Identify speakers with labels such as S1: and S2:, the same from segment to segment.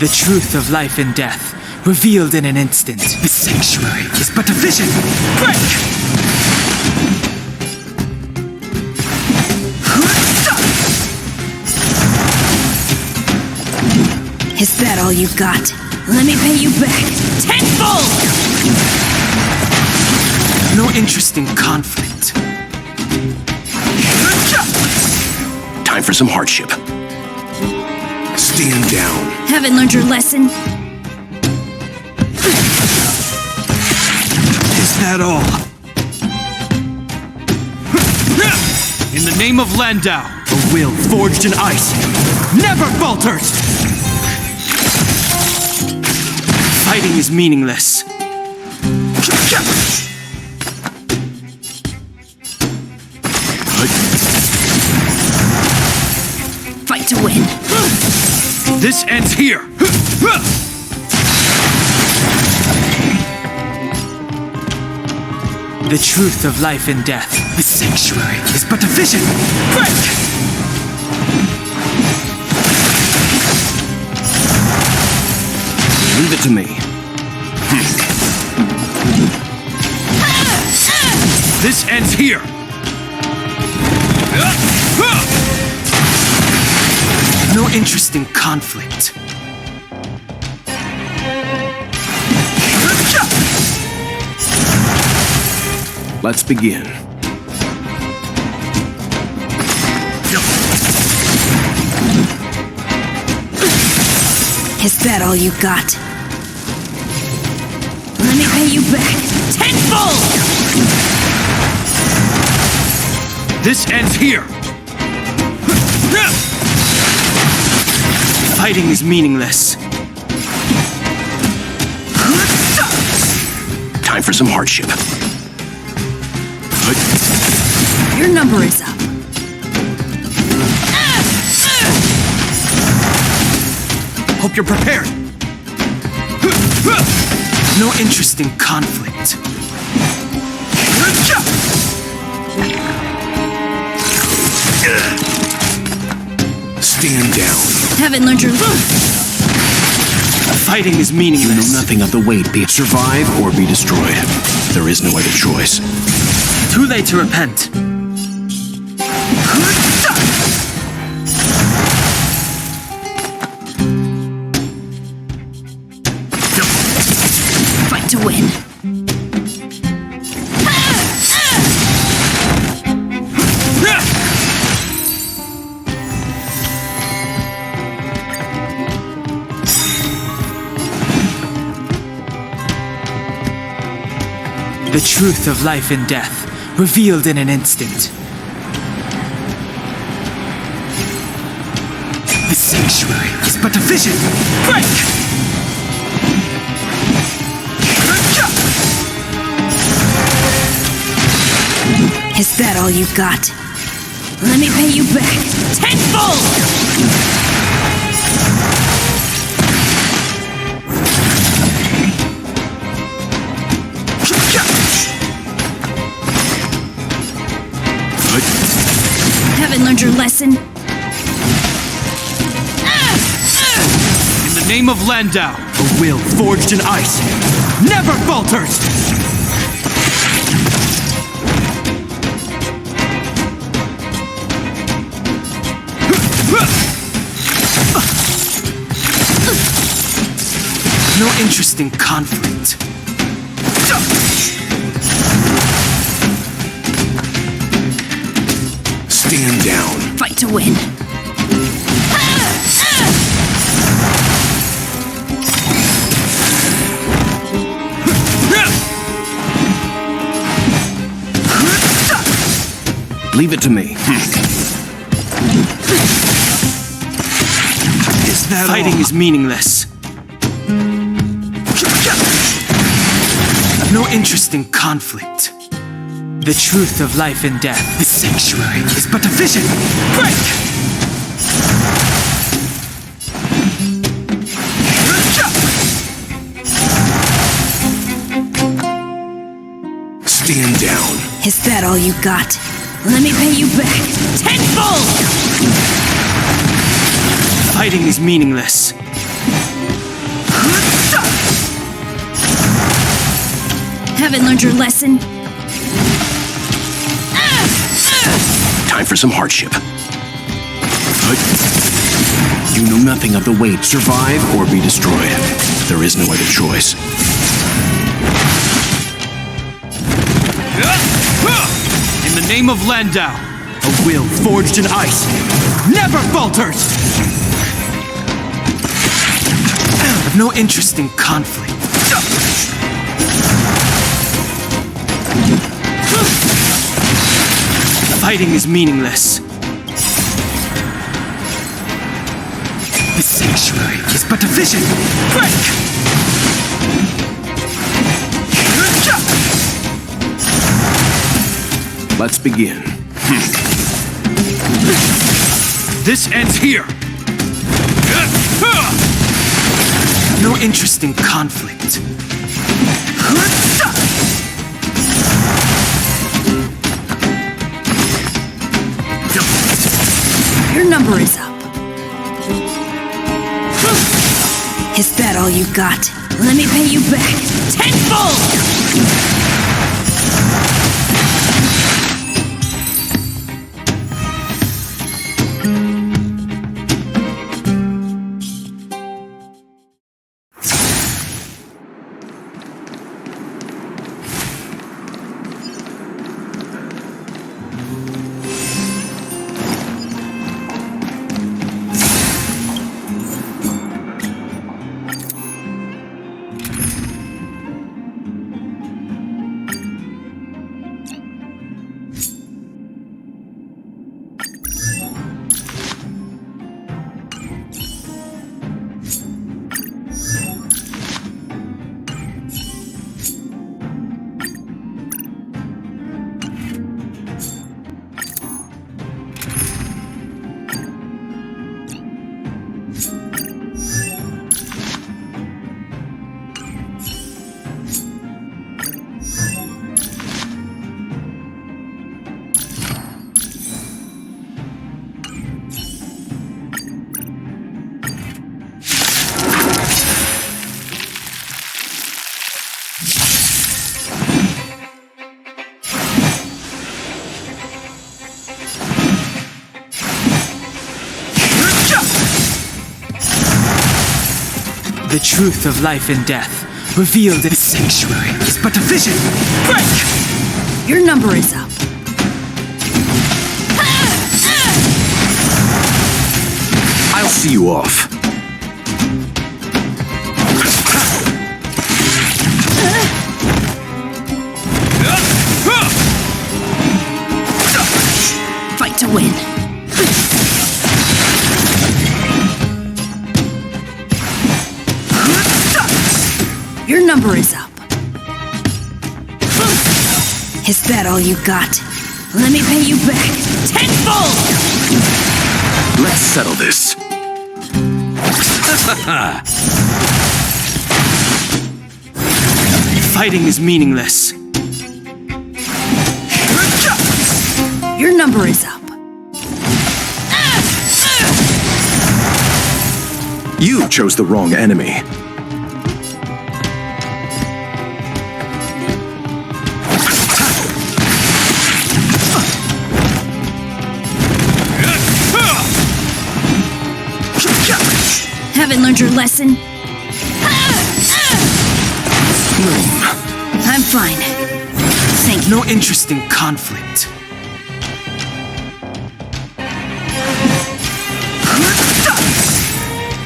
S1: The truth of life and death, revealed in an instant. The sanctuary is but a vision. Break!
S2: Is that all you got? Let me pay you back tenfold!
S1: No interest in conflict.
S3: Time for some hardship. Stand down.
S2: Haven't learned your lesson?
S1: Is that all? In the name of Landau, a will forged in ice never falters! Fighting is meaningless.
S2: Fight to win.
S1: This ends here! The truth of life and death. The sanctuary is but a vision. Break!
S3: Leave it to me.
S4: This ends here!
S1: No interest in conflict.
S3: Let's begin.
S2: Is that all you got? Let me pay you back tenfold!
S4: This ends here!
S1: Fighting is meaningless.
S3: Time for some hardship.
S2: Your number is up.
S4: Hope you're prepared!
S1: No interest in conflict.
S3: Stand down.
S2: Haven't learned your
S1: Fighting is
S3: You know
S1: meaningless.
S3: nothing of the weight. Be it survive or be destroyed. There is no other choice.
S1: Too late to repent.
S2: fight to win.
S1: The truth of life and death, revealed in an instant. The sanctuary is but a vision. Break!
S2: Is that all you got? Let me pay you back tenfold! Haven't learned your lesson?
S4: In the name of Landau, a will forged in ice never falters!
S1: No interest in conflict.
S3: Stand down.
S2: Fight to win.
S3: Leave it to me.
S4: Is that
S1: Fighting
S4: all?
S1: is meaningless. No interest in conflict. The truth of life and death. The sanctuary is but a vision. Break!
S3: Stand down.
S2: Is that all you got? Let me pay you back tenfold!
S1: Fighting is meaningless.
S2: Haven't learned your lesson?
S3: Time for some hardship. You know nothing of the weight. Survive or be destroyed. There is no other choice.
S4: In the name of Landau, a will forged in ice never falters!
S1: Have no interest in conflict. Fighting is meaningless. The sanctuary is but a vision. Break!
S3: Let's begin.
S4: This ends here!
S1: No interest in conflict.
S2: Your number is up. Is that all you got? Let me pay you back tenfold!
S1: The truth of life and death, revealed in the sanctuary, is but a vision. Break!
S2: Your number is up.
S3: I'll see you off.
S2: Fight to win. Your number is up. Is that all you got? Let me pay you back tenfold!
S3: Let's settle this.
S1: Fighting is meaningless.
S2: Your number is up.
S3: You chose the wrong enemy.
S2: Haven't learned your lesson? I'm fine. Thank you.
S1: No interest in conflict.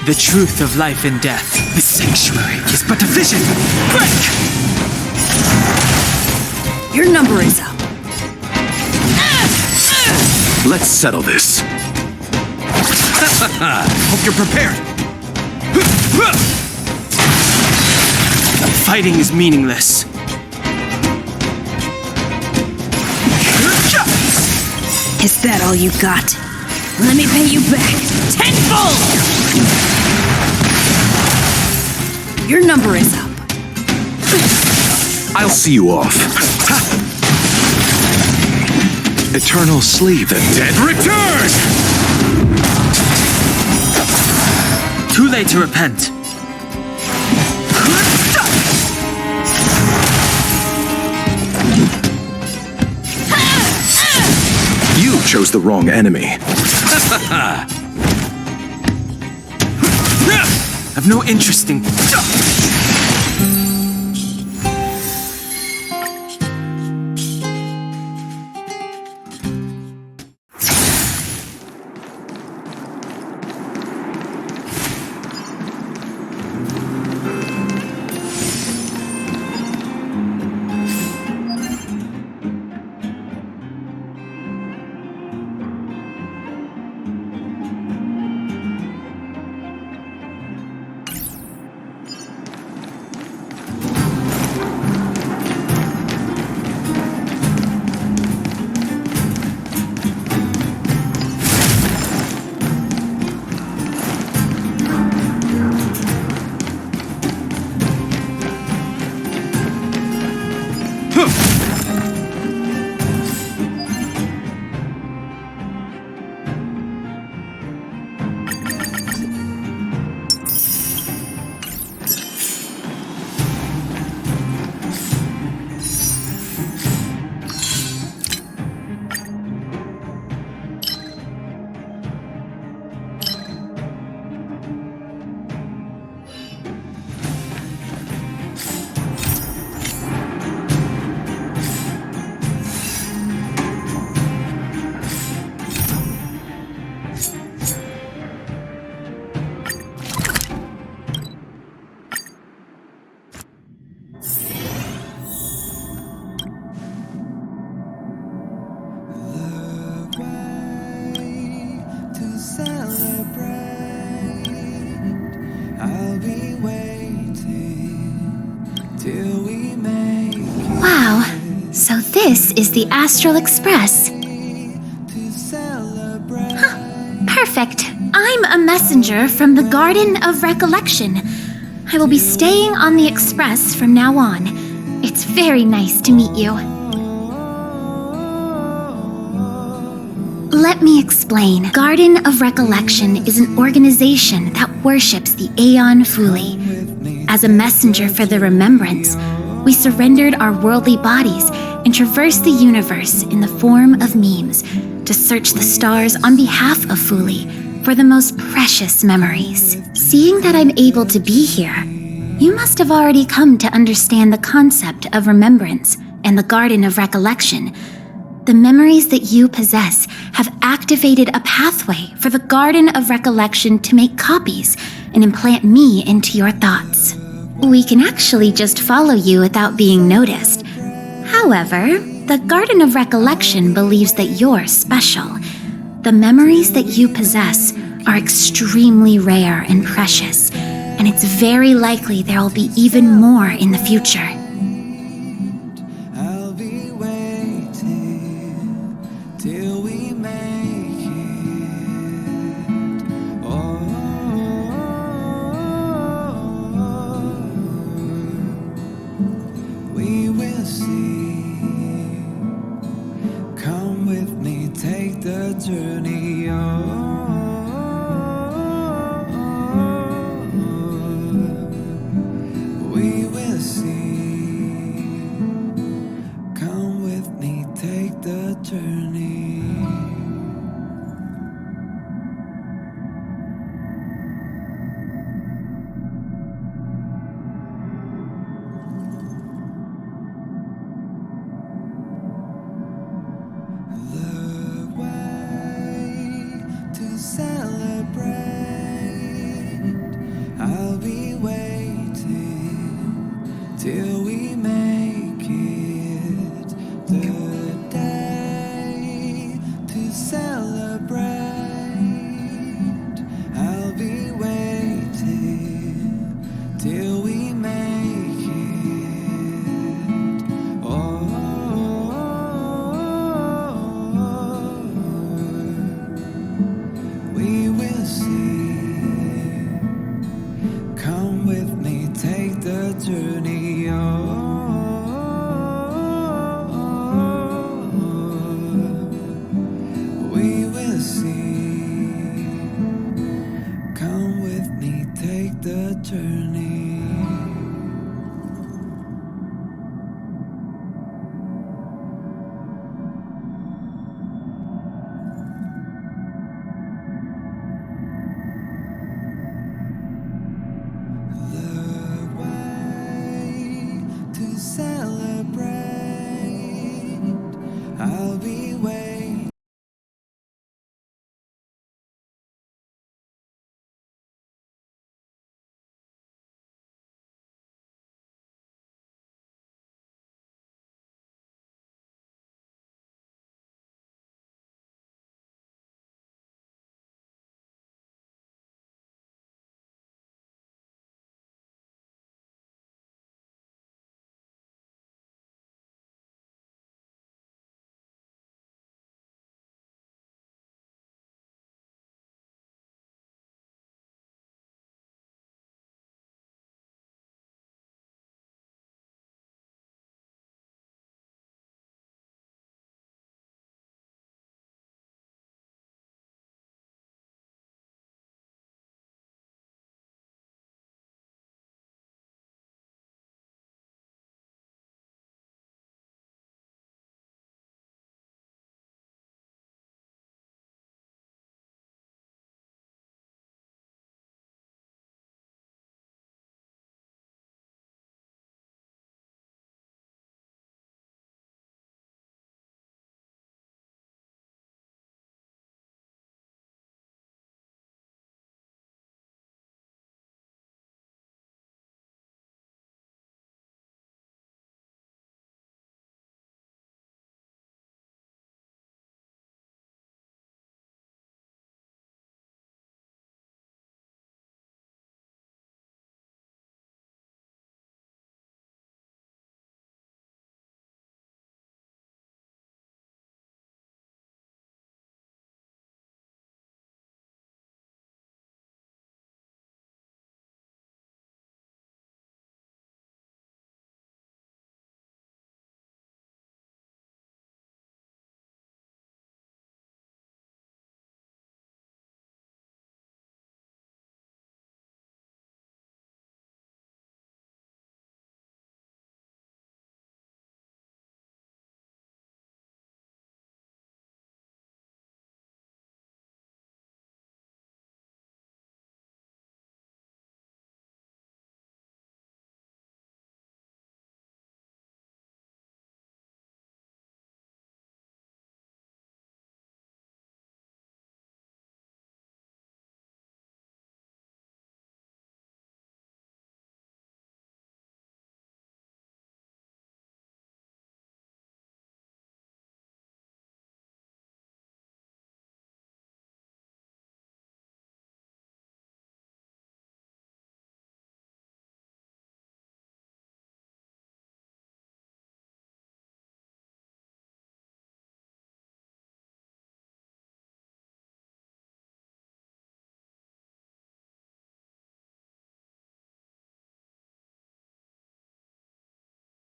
S1: The truth of life and death, the sanctuary, is but a vision. Break!
S2: Your number is up.
S3: Let's settle this.
S4: Hope you're prepared.
S1: Fighting is meaningless.
S2: Is that all you got? Let me pay you back tenfold! Your number is up.
S3: I'll see you off. Eternal sleep, the dead return!
S1: Too late to repent.
S3: You chose the wrong enemy.
S1: I've no interest in...
S5: This is the Astral Express. Perfect. I'm a messenger from the Garden of Recollection. I will be staying on the Express from now on. It's very nice to meet you. Let me explain. Garden of Recollection is an organization that worships the Aeon Fuli. As a messenger for the remembrance, we surrendered our worldly bodies and traversed the universe in the form of memes to search the stars on behalf of Fuli for the most precious memories. Seeing that I'm able to be here, you must have already come to understand the concept of remembrance and the Garden of Recollection. The memories that you possess have activated a pathway for the Garden of Recollection to make copies and implant me into your thoughts. We can actually just follow you without being noticed. However, the Garden of Recollection believes that you're special. The memories that you possess are extremely rare and precious, and it's very likely there will be even more in the future.
S6: I'll be waiting till we make it. Oh, we will see. Come with me, take the journey. We will see. Come with me, take the journey. The way to celebrate. I'll be waiting till we make it. The day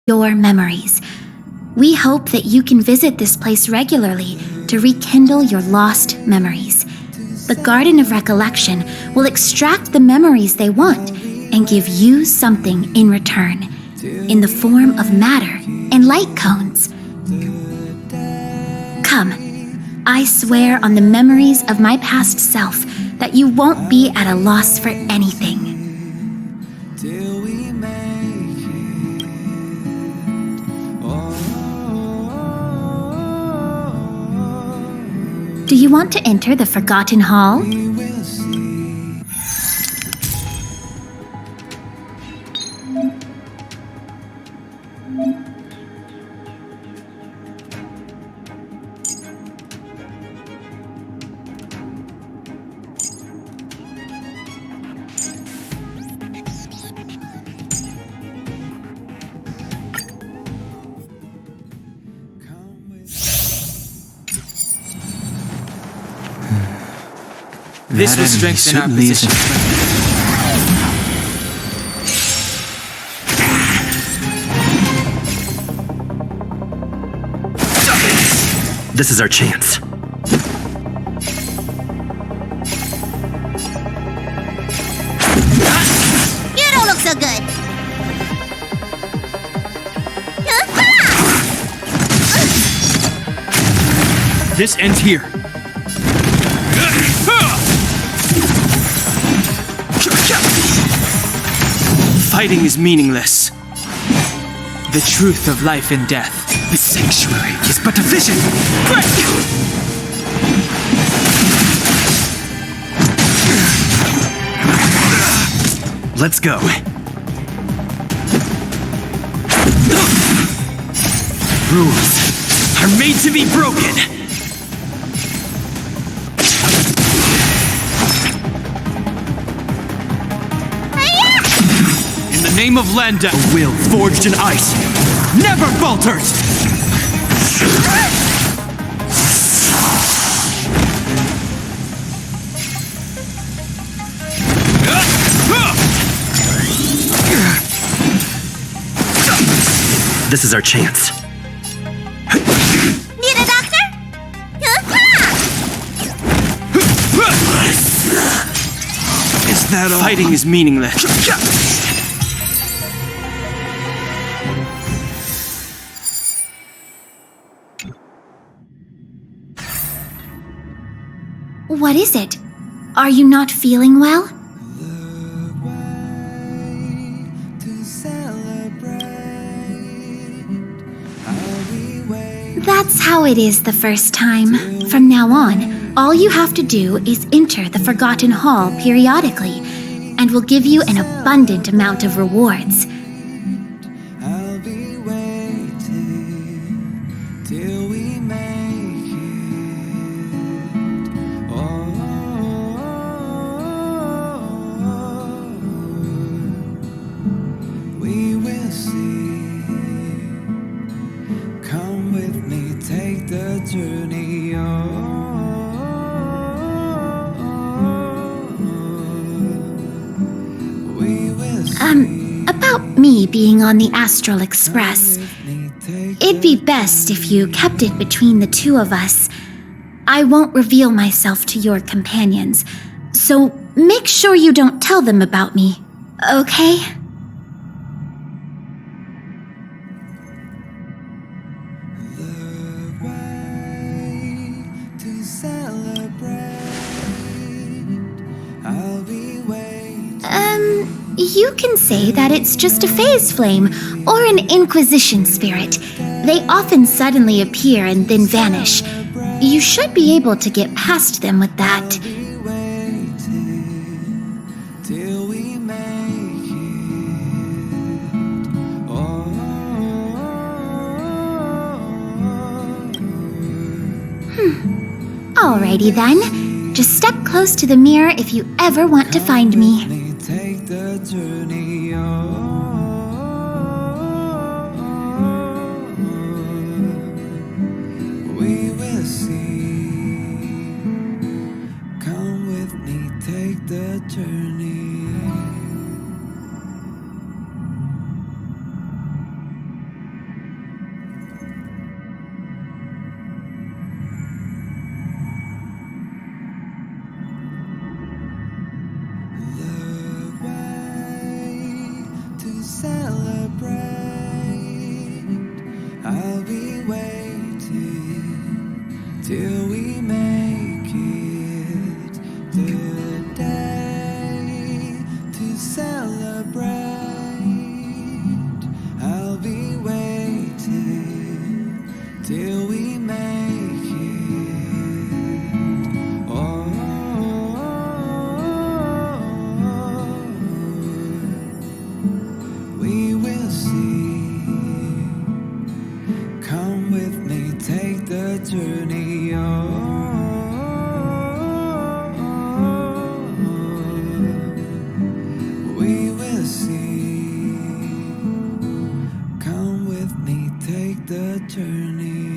S5: your memories. We hope that you can visit this place regularly to rekindle your lost memories. The Garden of Recollection will extract the memories they want and give you something in return, in the form of matter and light cones. Come, I swear on the memories of my past self that you won't be at a loss for anything.
S6: Till we make it.
S5: Do you want to enter the Forgotten Hall?
S6: We will see.
S1: This will strengthen our position.
S3: This is our chance.
S2: You don't look so good.
S4: This ends here.
S1: Fighting is meaningless. The truth of life and death, the sanctuary, is but a vision. Break!
S3: Let's go.
S1: Rules are made to be broken.
S4: In the name of Landa, a will forged in ice never falters!
S3: This is our chance.
S2: Need a doctor?
S1: Is that all? Fighting is meaningless.
S5: What is it? Are you not feeling well?
S6: To celebrate. I'll be waiting.
S5: That's how it is the first time. From now on, all you have to do is enter the Forgotten Hall periodically, and we'll give you an abundant amount of rewards.
S6: I'll be waiting till we make it. We will see. Come with me, take the journey. We will see.
S5: About me being on the Astral Express. It'd be best if you kept it between the two of us. I won't reveal myself to your companions, so make sure you don't tell them about me, okay?
S6: To celebrate, I'll be waiting.
S5: You can say that it's just a phase flame or an Inquisition spirit. They often suddenly appear and then vanish. You should be able to get past them with that.
S6: Be waiting till we make it.
S5: Alrighty then. Just step close to the mirror if you ever want to find me.
S6: Take the journey. We will see. Come with me, take the journey. till we make it the day to celebrate. I'll be waiting till we make it. Oh, we will see. Come with me, take the journey. We will see. Come with me, take the journey.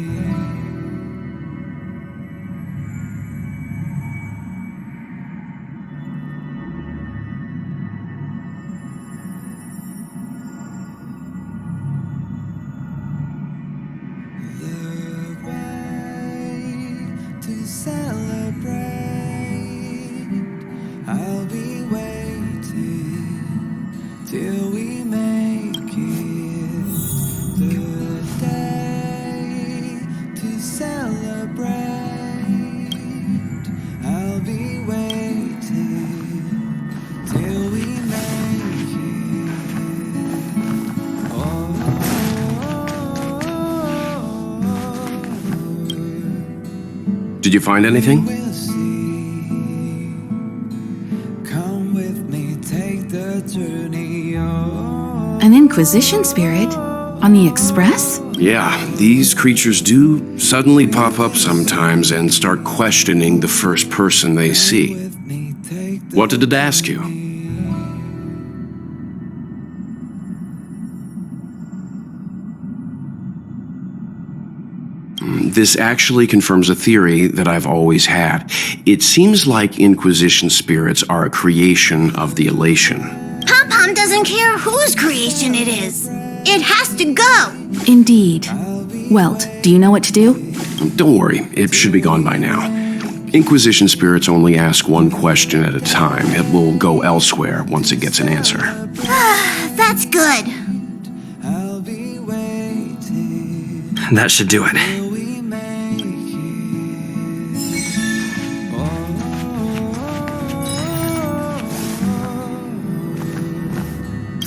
S6: Celebrate. I'll be waiting till we make it the day to celebrate. I'll be waiting till we make it.
S3: Did you find anything?
S6: We'll see. Come with me, take the journey.
S2: An Inquisition spirit? On the Express?
S3: Yeah, these creatures do suddenly pop up sometimes and start questioning the first person they see. What did it ask you? This actually confirms a theory that I've always had. It seems like Inquisition spirits are a creation of the Elation.
S7: Pom-Pom doesn't care whose creation it is. It has to go.
S2: Indeed. Welt, do you know what to do?
S3: Don't worry, it should be gone by now. Inquisition spirits only ask one question at a time. It will go elsewhere once it gets an answer.
S7: That's good.
S6: I'll be waiting.
S1: That should do it.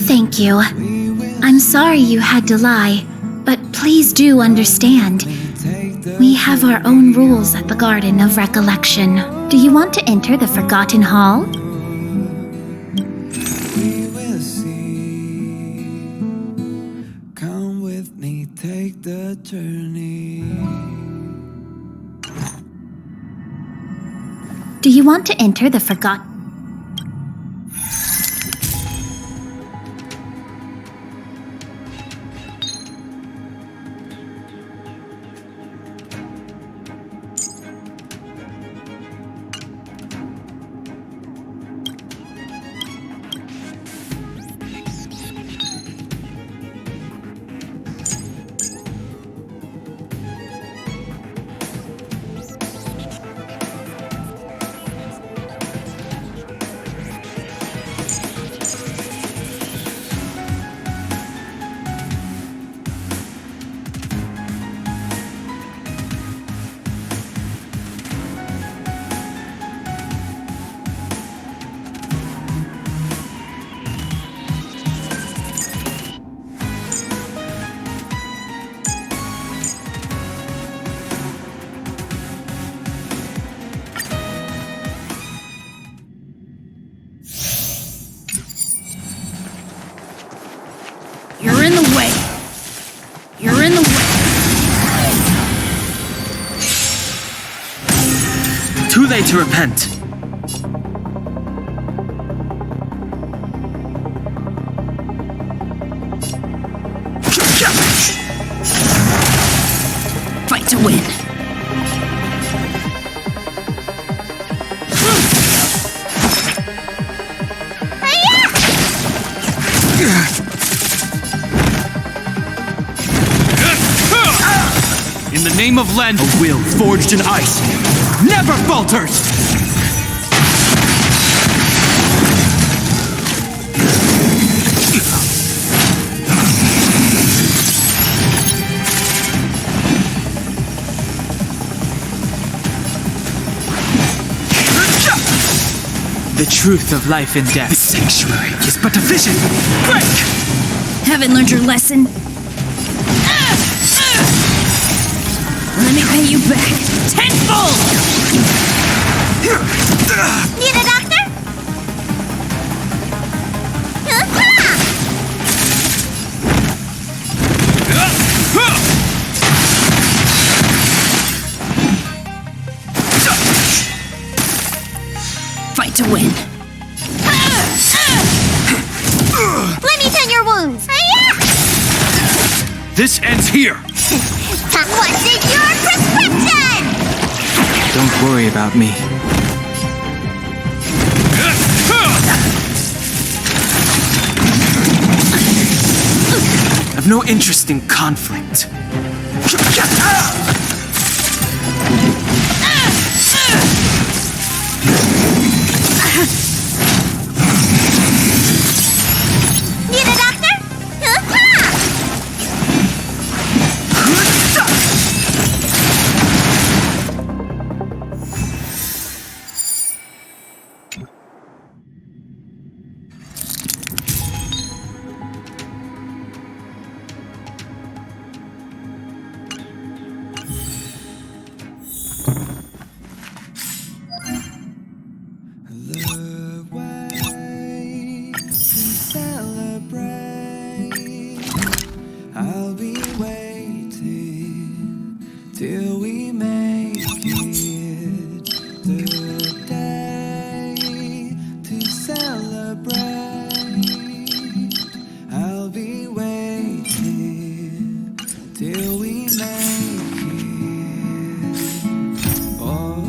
S5: Thank you. I'm sorry you had to lie, but please do understand. We have our own rules at the Garden of Recollection. Do you want to enter the Forgotten Hall?
S6: We will see. Come with me, take the journey.
S5: Do you want to enter the Forgotten...
S2: You're in the way. You're in the way.
S1: Too late to repent.
S2: Fight to win.
S4: In the name of Len, a will forged in ice never falters!
S1: The truth of life and death. The sanctuary is but a vision. Break!
S2: Haven't learned your lesson? Let me pay you back tenfold!
S7: Need a doctor?
S2: Fight to win.
S7: Let me tend your wounds.
S4: This ends here!
S7: What's in your prescription?
S1: Don't worry about me. I've no interest in conflict.
S7: Need a doctor?
S6: The way to celebrate. I'll be waiting till we make it the day to celebrate. I'll be waiting till we make it. Oh.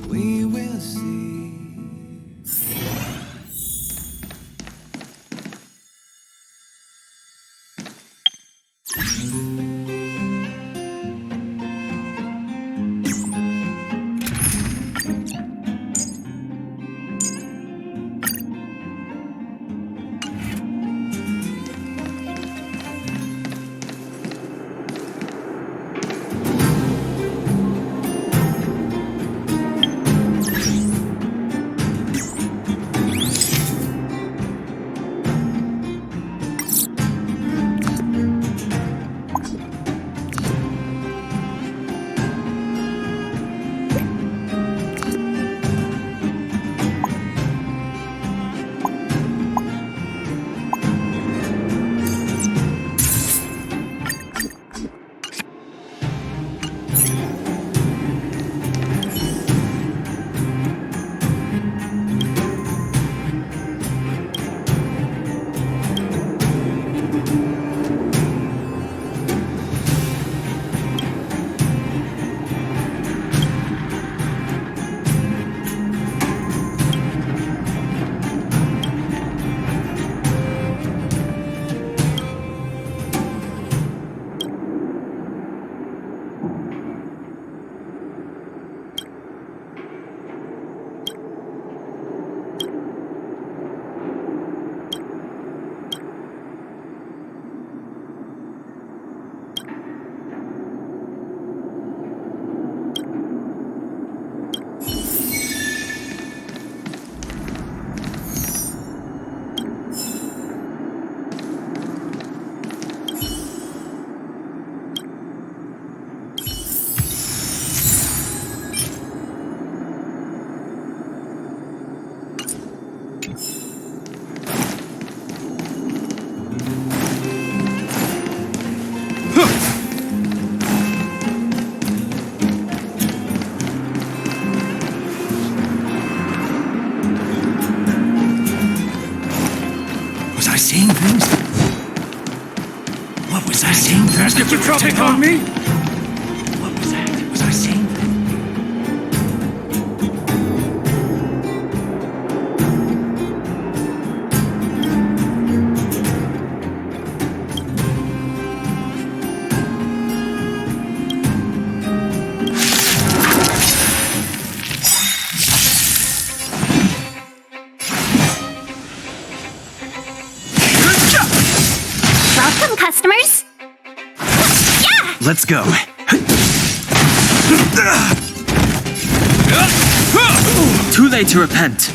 S6: We will see.
S4: Was I seeing things? What was I seeing? Did you take on me? What was that? Was I seeing things?
S5: Welcome, customers.
S4: Let's go.
S1: Too late to repent.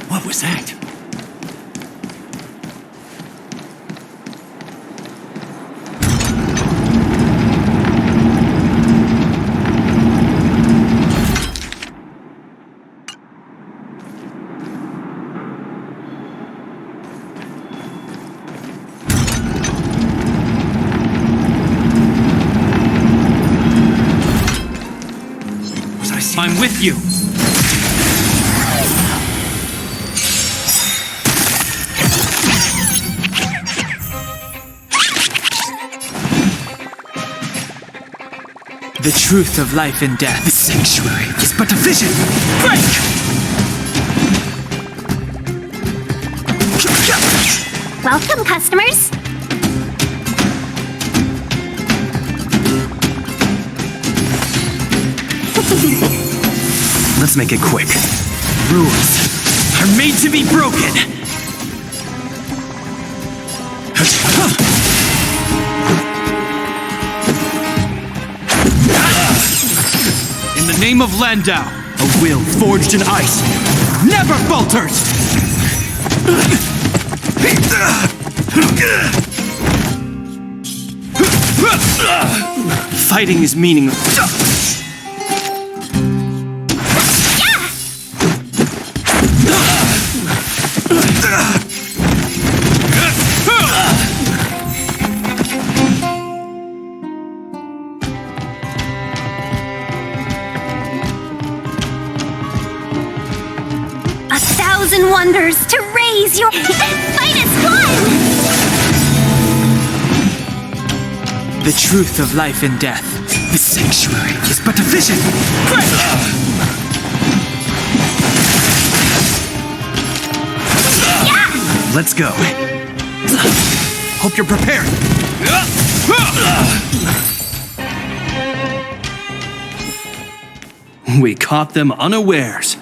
S4: What was that? Was I seeing? I'm with you.
S1: The truth of life and death. The sanctuary is but a vision. Break!
S5: Welcome, customers.
S4: Let's make it quick. Rules are made to be broken. In the name of Landau, a will forged in ice never falters! Fighting is meaningless.
S5: Wonders to raise your fight is fun!
S1: The truth of life and death. The sanctuary is but a vision. Break!
S5: Yeah!
S4: Let's go. Hope you're prepared. We caught them unawares.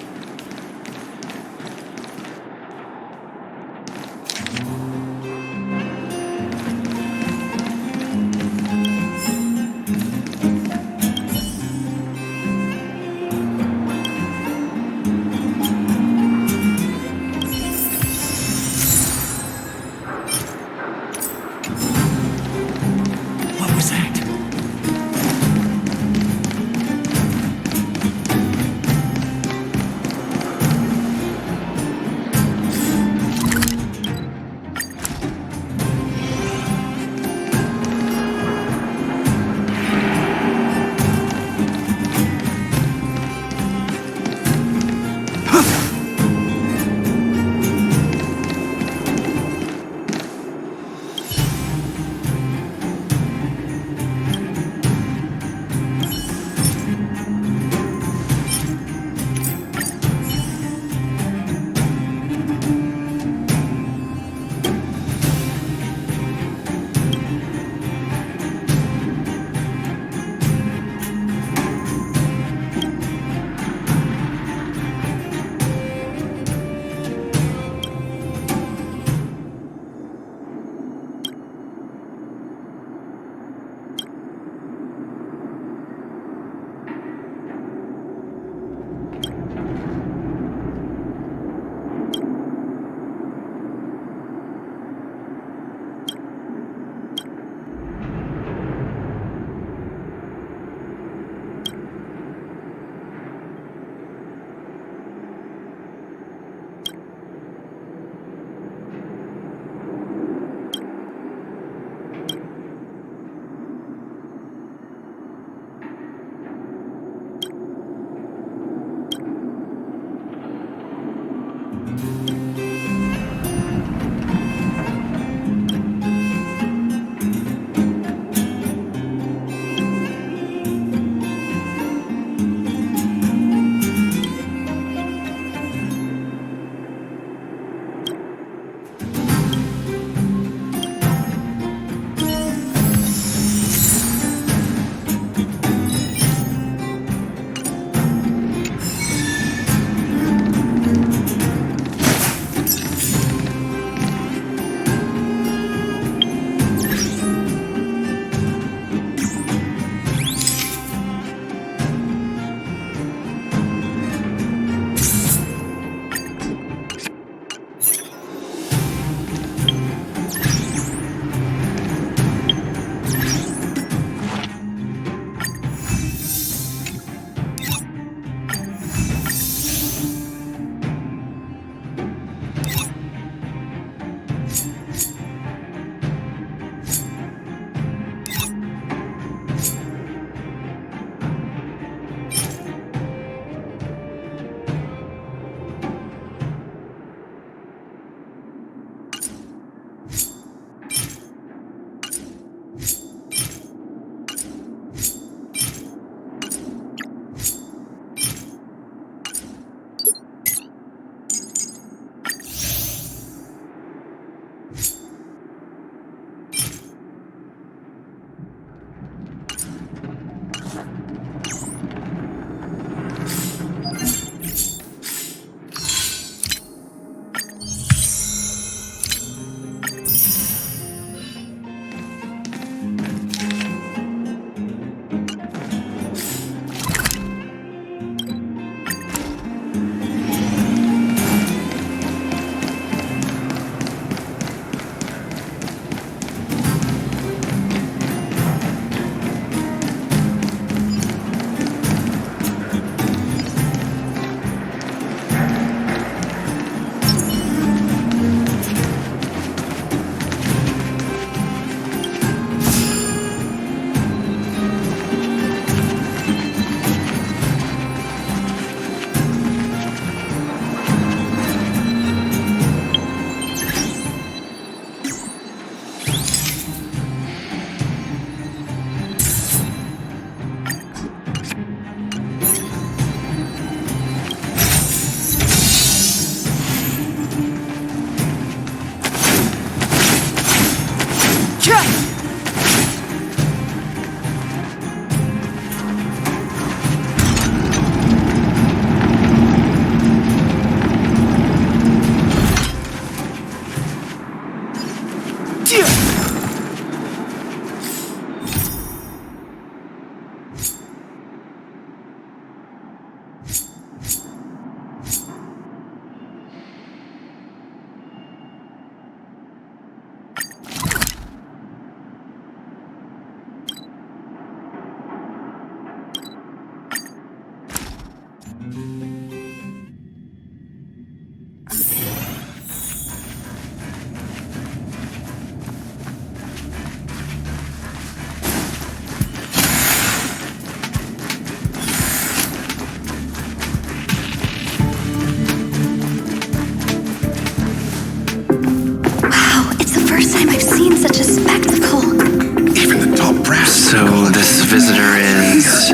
S8: So this visitor is...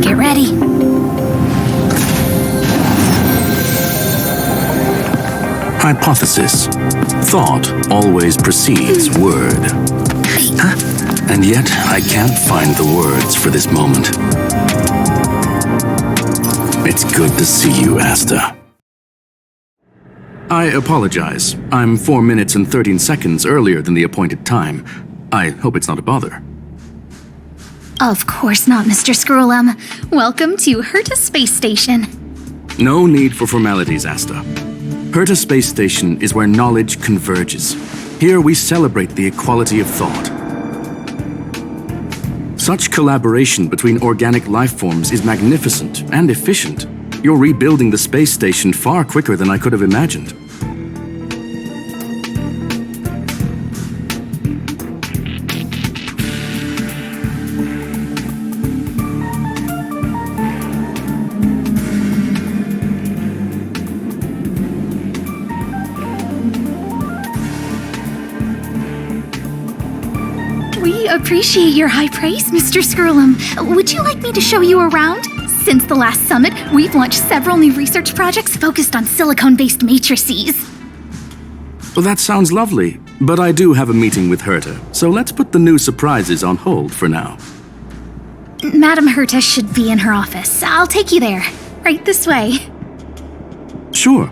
S5: Get ready.
S9: Hypothesis. Thought always precedes word. And yet, I can't find the words for this moment. It's good to see you, Asta. I apologize. I'm 4 minutes and 13 seconds earlier than the appointed time. I hope it's not a bother.
S5: Of course not, Mr. Scrollum. Welcome to Herta Space Station.
S9: No need for formalities, Asta. Herta Space Station is where knowledge converges. Here we celebrate the equality of thought. Such collaboration between organic life forms is magnificent and efficient. You're rebuilding the space station far quicker than I could have imagined.
S5: We appreciate your high praise, Mr. Scrollum. Would you like me to show you around? Since the last summit, we've launched several new research projects focused on silicone-based matrices.
S9: Well, that sounds lovely, but I do have a meeting with Herta, so let's put the new surprises on hold for now.
S5: Madam Herta should be in her office. I'll take you there. Right this way.
S9: Sure.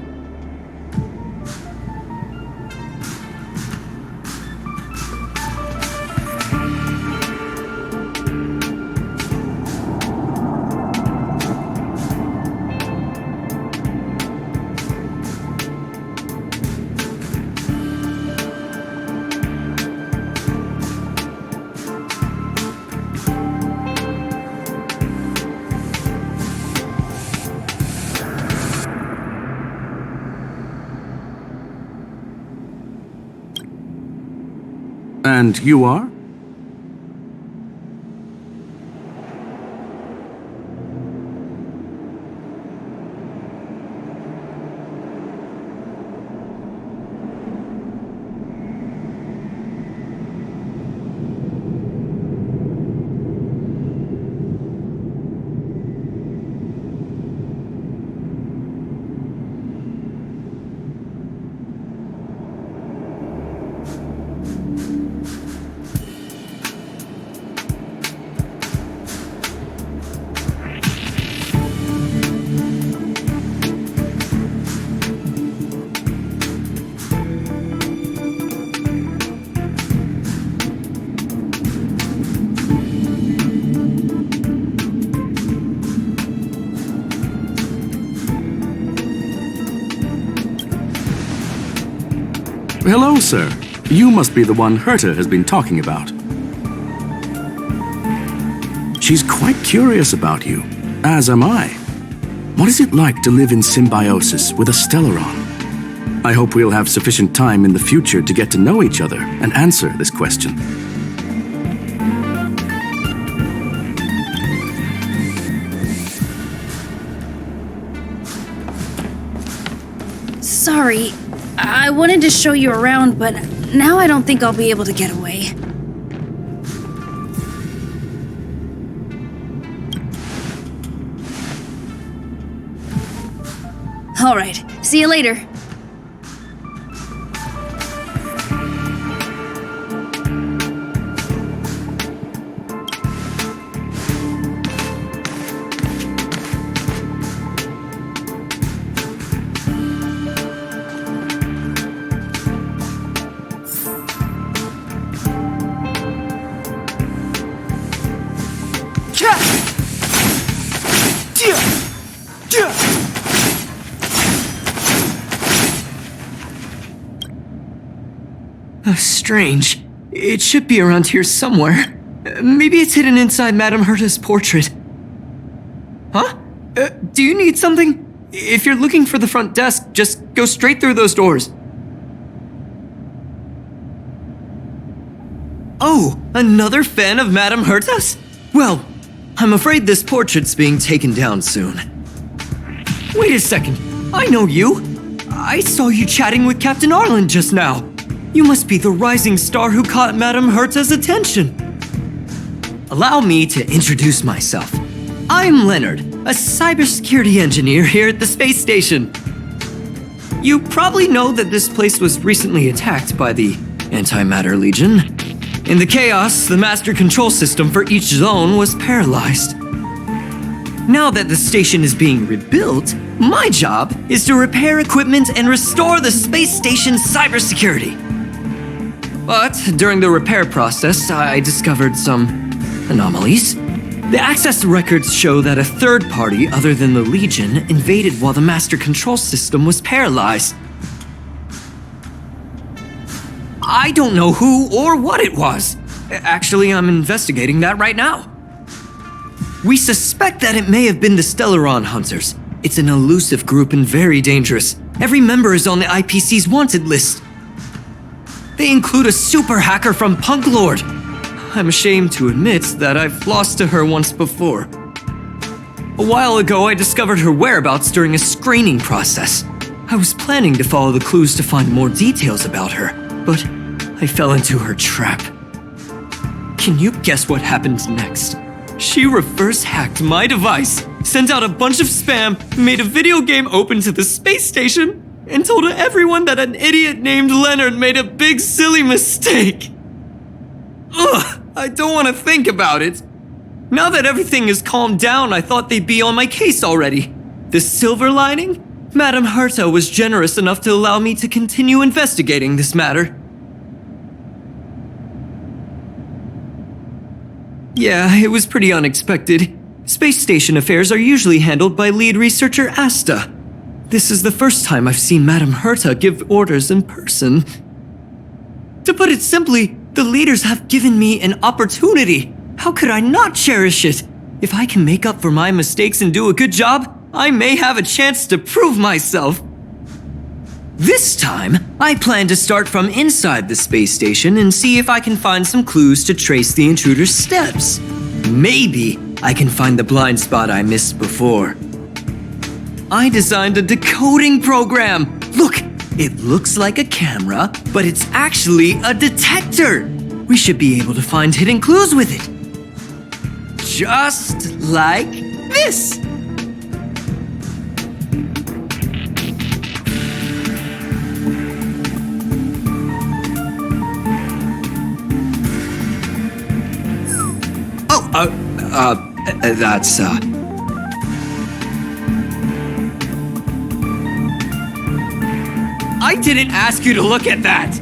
S9: And you are? Hello, sir. You must be the one Herta has been talking about. She's quite curious about you, as am I. What is it like to live in symbiosis with a Stellaron? I hope we'll have sufficient time in the future to get to know each other and answer this question.
S2: Sorry, I wanted to show you around, but now I don't think I'll be able to get away. All right, see you later.
S10: Strange. It should be around here somewhere. Maybe it's hidden inside Madame Herta's portrait. Huh? Do you need something? If you're looking for the front desk, just go straight through those doors. Oh, another fan of Madame Herta's? Well, I'm afraid this portrait's being taken down soon. Wait a second. I know you. I saw you chatting with Captain Arlen just now. You must be the rising star who caught Madame Herta's attention. Allow me to introduce myself. I'm Leonard, a cybersecurity engineer here at the space station. You probably know that this place was recently attacked by the Antimatter Legion. In the chaos, the master control system for each zone was paralyzed. Now that the station is being rebuilt, my job is to repair equipment and restore the space station's cybersecurity. But during the repair process, I discovered some anomalies. The access records show that a third party other than the Legion invaded while the master control system was paralyzed. I don't know who or what it was. Actually, I'm investigating that right now. We suspect that it may have been the Stellaron Hunters. It's an elusive group and very dangerous. Every member is on the IPC's wanted list. They include a super hacker from Punk Lord. I'm ashamed to admit that I've lost to her once before. A while ago, I discovered her whereabouts during a screening process. I was planning to follow the clues to find more details about her, but I fell into her trap. Can you guess what happened next? She reverse hacked my device, sent out a bunch of spam, made a video game open to the space station, and told everyone that an idiot named Leonard made a big silly mistake. Ugh, I don't want to think about it. Now that everything is calmed down, I thought they'd be on my case already. The silver lining? Madame Herta was generous enough to allow me to continue investigating this matter. Yeah, it was pretty unexpected. Space station affairs are usually handled by lead researcher Asta. This is the first time I've seen Madame Herta give orders in person. To put it simply, the leaders have given me an opportunity. How could I not cherish it? If I can make up for my mistakes and do a good job, I may have a chance to prove myself. This time, I plan to start from inside the space station and see if I can find some clues to trace the intruder's steps. Maybe I can find the blind spot I missed before. I designed a decoding program. Look, it looks like a camera, but it's actually a detector. We should be able to find hidden clues with it. Just like this. That's, I didn't ask you to look at that!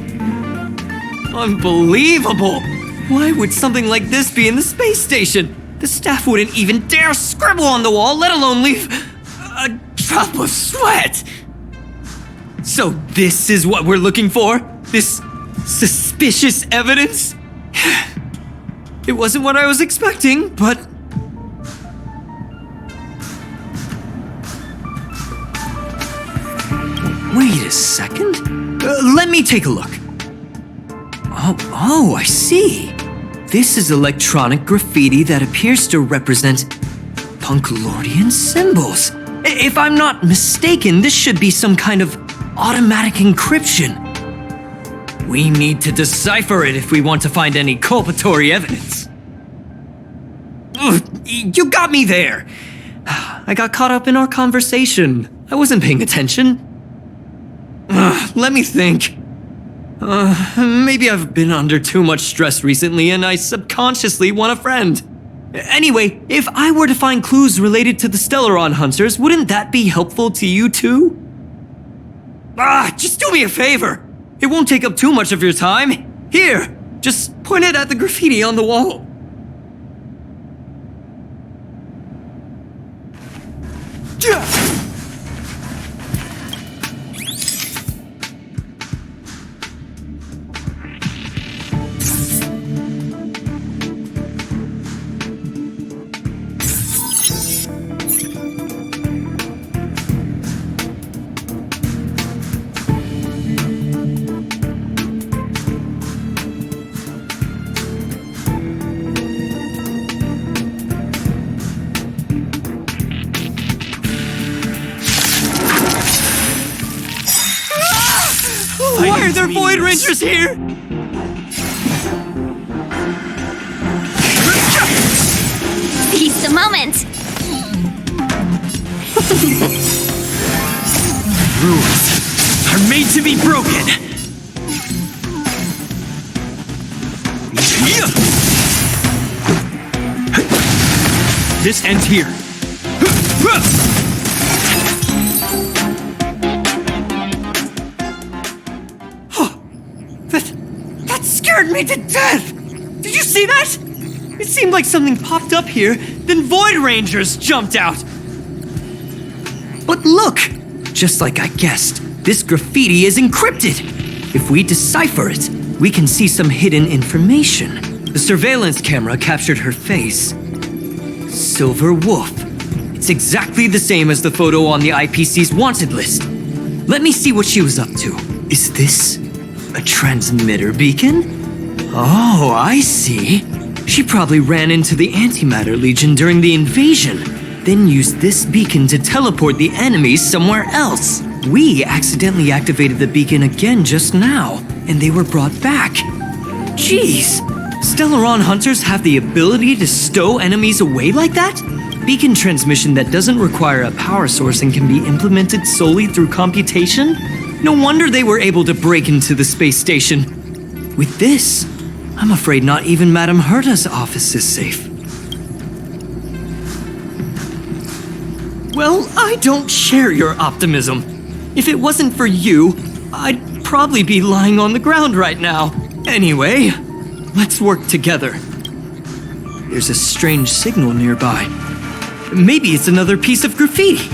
S10: Unbelievable! Why would something like this be in the space station? The staff wouldn't even dare scribble on the wall, let alone leave a drop of sweat! So this is what we're looking for? This suspicious evidence? It wasn't what I was expecting, but... Wait a second. Let me take a look. Oh, I see. This is electronic graffiti that appears to represent Punklordian symbols. If I'm not mistaken, this should be some kind of automatic encryption. We need to decipher it if we want to find any culpatory evidence. Ugh, you got me there. I got caught up in our conversation. I wasn't paying attention. Let me think. Maybe I've been under too much stress recently and I subconsciously want a friend. Anyway, if I were to find clues related to the Stellaron Hunters, wouldn't that be helpful to you too? Just do me a favor. It won't take up too much of your time. Here, just point it at the graffiti on the wall. Why are there Void Rangers here?
S5: Seize the moment!
S1: Rules are made to be broken. This ends here.
S10: That scared me to death! Did you see that? It seemed like something popped up here, then Void Rangers jumped out. But look! Just like I guessed, this graffiti is encrypted. If we decipher it, we can see some hidden information. The surveillance camera captured her face. Silver Wolf. It's exactly the same as the photo on the IPC's wanted list. Let me see what she was up to. Is this a transmitter beacon? Oh, I see. She probably ran into the Antimatter Legion during the invasion, then used this beacon to teleport the enemies somewhere else. We accidentally activated the beacon again just now, and they were brought back. Jeez, Stellaron Hunters have the ability to stow enemies away like that? Beacon transmission that doesn't require a power source and can be implemented solely through computation? No wonder they were able to break into the space station. With this, I'm afraid not even Madame Herta's office is safe. Well, I don't share your optimism. If it wasn't for you, I'd probably be lying on the ground right now. Anyway, let's work together. There's a strange signal nearby. Maybe it's another piece of graffiti.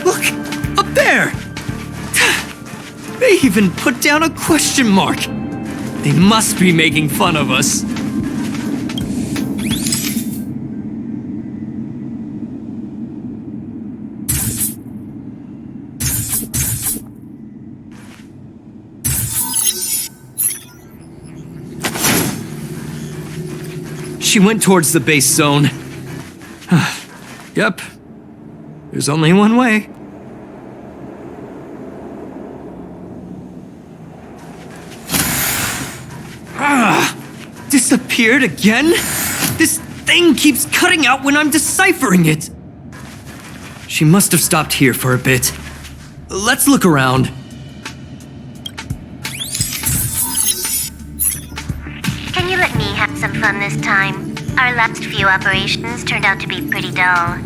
S10: Look, up there! They even put down a question mark. They must be making fun of us. She went towards the base zone. Yep. There's only one way. Disappeared again? This thing keeps cutting out when I'm deciphering it. She must have stopped here for a bit. Let's look around.
S11: Can you let me have some fun this time? Our last few operations turned out to be pretty dull.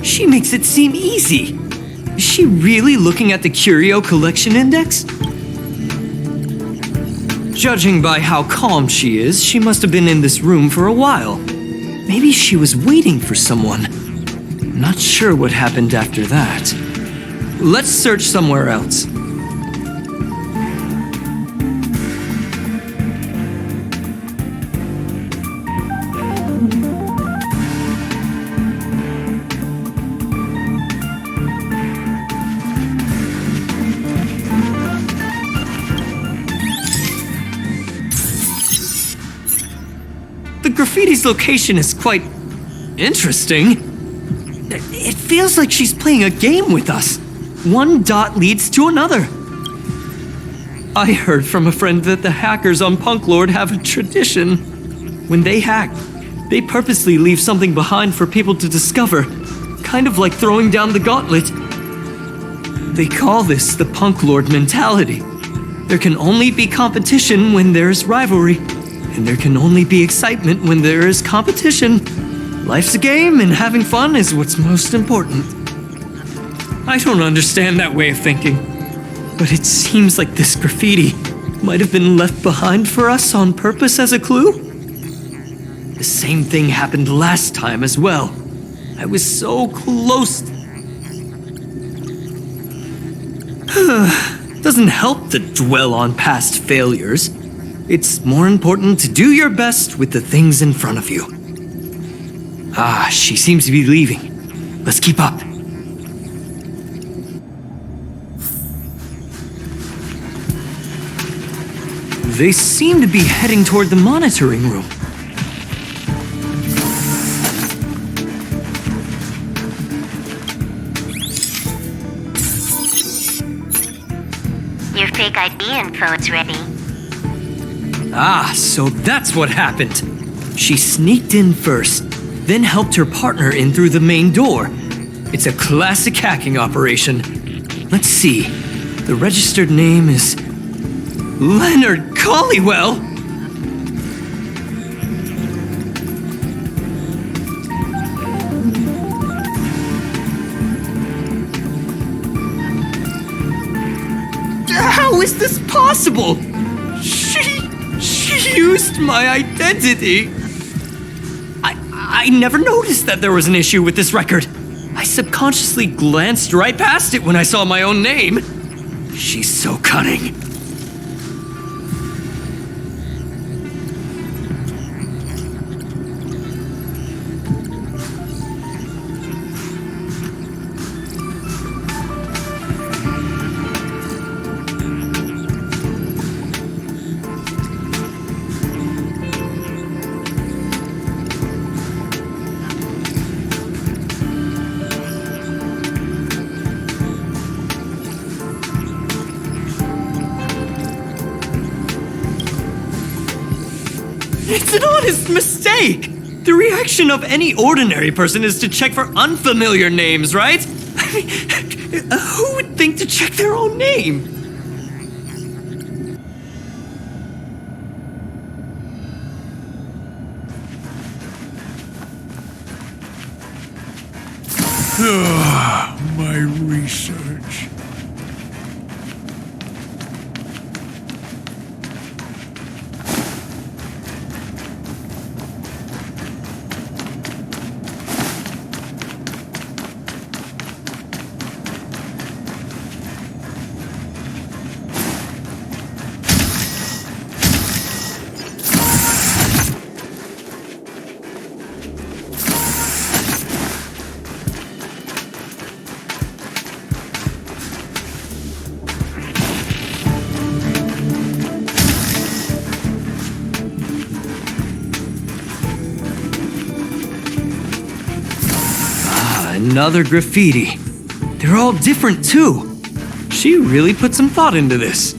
S10: She makes it seem easy. Is she really looking at the Curio Collection Index? Judging by how calm she is, she must have been in this room for a while. Maybe she was waiting for someone. Not sure what happened after that. Let's search somewhere else. The graffiti's location is quite interesting. It feels like she's playing a game with us. One dot leads to another. I heard from a friend that the hackers on Punk Lord have a tradition. When they hack, they purposely leave something behind for people to discover, kind of like throwing down the gauntlet. They call this the Punk Lord mentality. There can only be competition when there's rivalry, and there can only be excitement when there is competition. Life's a game, and having fun is what's most important. I don't understand that way of thinking, but it seems like this graffiti might have been left behind for us on purpose as a clue. The same thing happened last time as well. I was so close. Doesn't help to dwell on past failures. It's more important to do your best with the things in front of you. Ah, she seems to be leaving. Let's keep up. They seem to be heading toward the monitoring room.
S11: Your fake ID info is ready.
S10: Ah, so that's what happened. She sneaked in first, then helped her partner in through the main door. It's a classic hacking operation. Let's see. The registered name is Leonard Collywell. How is this possible? She used my identity. I never noticed that there was an issue with this record. I subconsciously glanced right past it when I saw my own name. She's so cunning. It's an honest mistake! The reaction of any ordinary person is to check for unfamiliar names, right? I mean, who would think to check their own name?
S12: My research.
S10: Another graffiti. They're all different too. She really put some thought into this.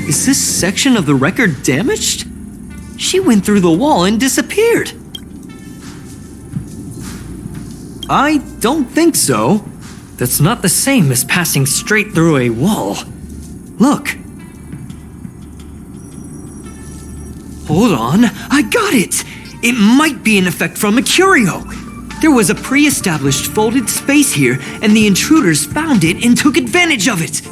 S10: Is this section of the record damaged? She went through the wall and disappeared. I don't think so. That's not the same as passing straight through a wall. Look. Hold on, I got it! It might be an effect from a curio. There was a pre-established folded space here, and the intruders found it and took advantage of it.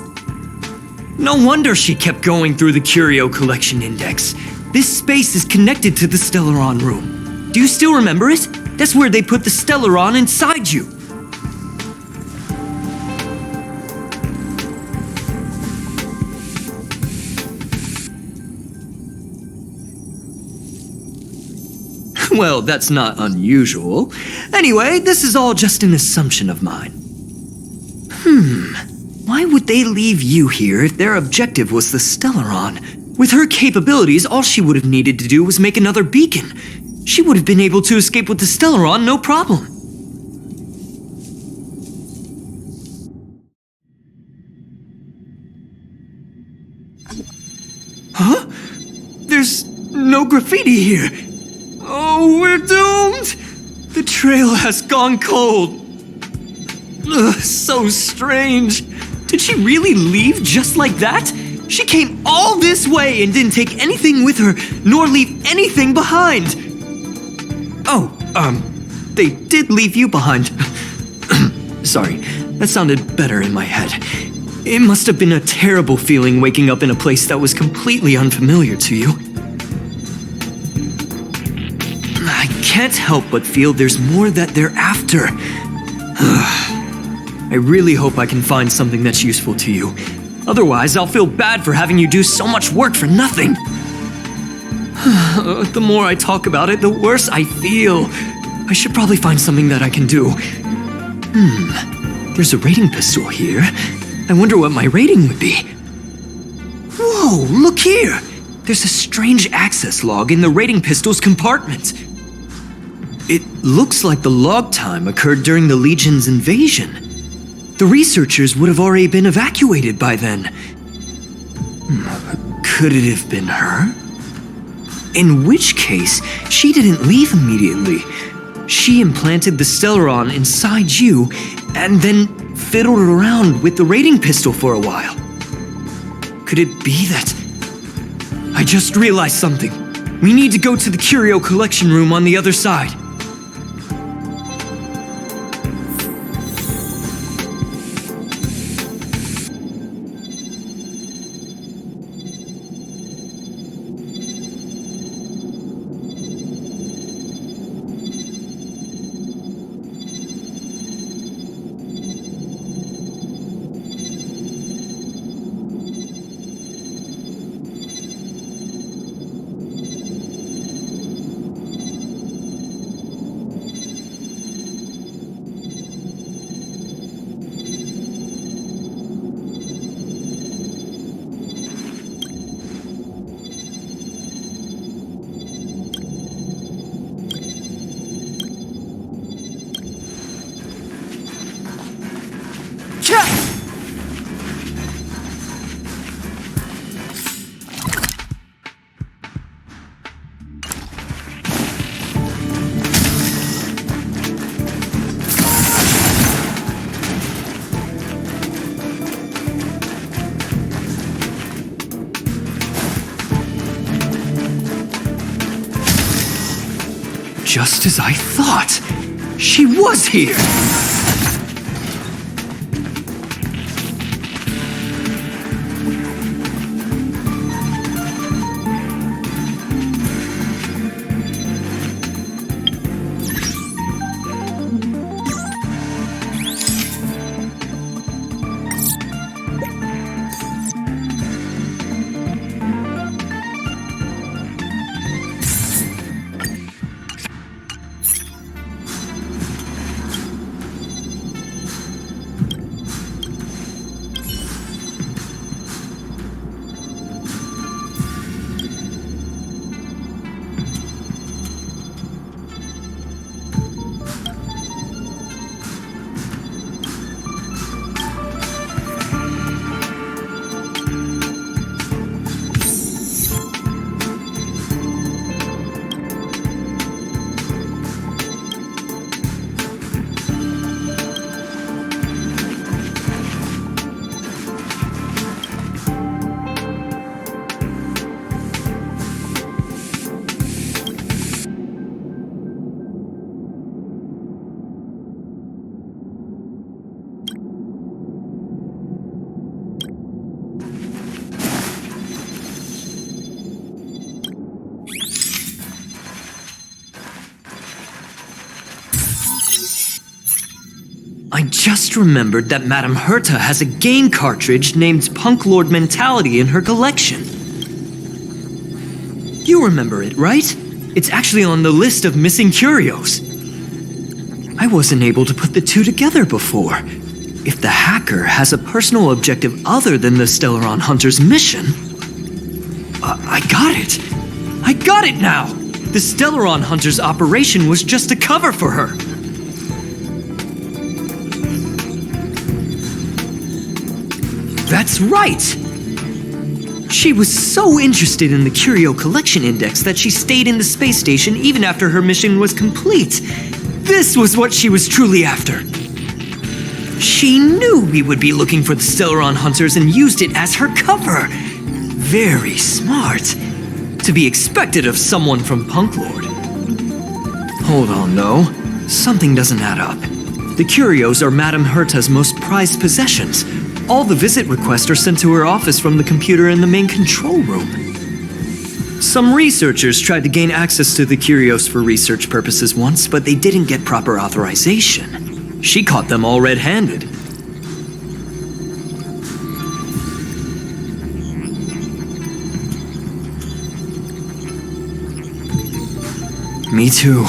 S10: No wonder she kept going through the curio collection index. This space is connected to the Stellaron room. Do you still remember it? That's where they put the Stellaron inside you. Well, that's not unusual. Anyway, this is all just an assumption of mine. Why would they leave you here if their objective was the Stellaron? With her capabilities, all she would have needed to do was make another beacon. She would have been able to escape with the Stellaron, no problem. Huh? There's no graffiti here. Oh, we're doomed! The trail has gone cold. Ugh, so strange. Did she really leave just like that? She came all this way and didn't take anything with her, nor leave anything behind. Oh, they did leave you behind. Sorry, that sounded better in my head. It must have been a terrible feeling waking up in a place that was completely unfamiliar to you. I can't help but feel there's more that they're after. I really hope I can find something that's useful to you. Otherwise, I'll feel bad for having you do so much work for nothing. The more I talk about it, the worse I feel. I should probably find something that I can do. There's a rating pistol here. I wonder what my rating would be. Whoa, look here! There's a strange access log in the rating pistol's compartment. It looks like the log time occurred during the Legion's invasion. The researchers would have already been evacuated by then. Could it have been her? In which case, she didn't leave immediately. She implanted the Stellaron inside you, and then fiddled around with the rating pistol for a while. Could it be that... I just realized something. We need to go to the curio collection room on the other side. Just as I thought. She was here! I just remembered that Madame Herta has a game cartridge named Punk Lord Mentality in her collection. You remember it, right? It's actually on the list of missing curios. I wasn't able to put the two together before. If the hacker has a personal objective other than the Stellaron Hunter's mission... I got it! I got it now! The Stellaron Hunter's operation was just a cover for her. That's right! She was so interested in the Curio Collection Index that she stayed in the space station even after her mission was complete. This was what she was truly after. She knew we would be looking for the Stellaron Hunters and used it as her cover. Very smart. To be expected of someone from Punk Lord. Hold on, though. Something doesn't add up. The curios are Madame Herta's most prized possessions. All the visit requests are sent to her office from the computer in the main control room. Some researchers tried to gain access to the curios for research purposes once, but they didn't get proper authorization. She caught them all red-handed. Me too.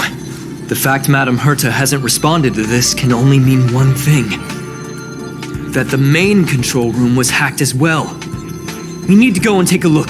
S10: The fact Madame Herta hasn't responded to this can only mean one thing. That the main control room was hacked as well. We need to go and take a look.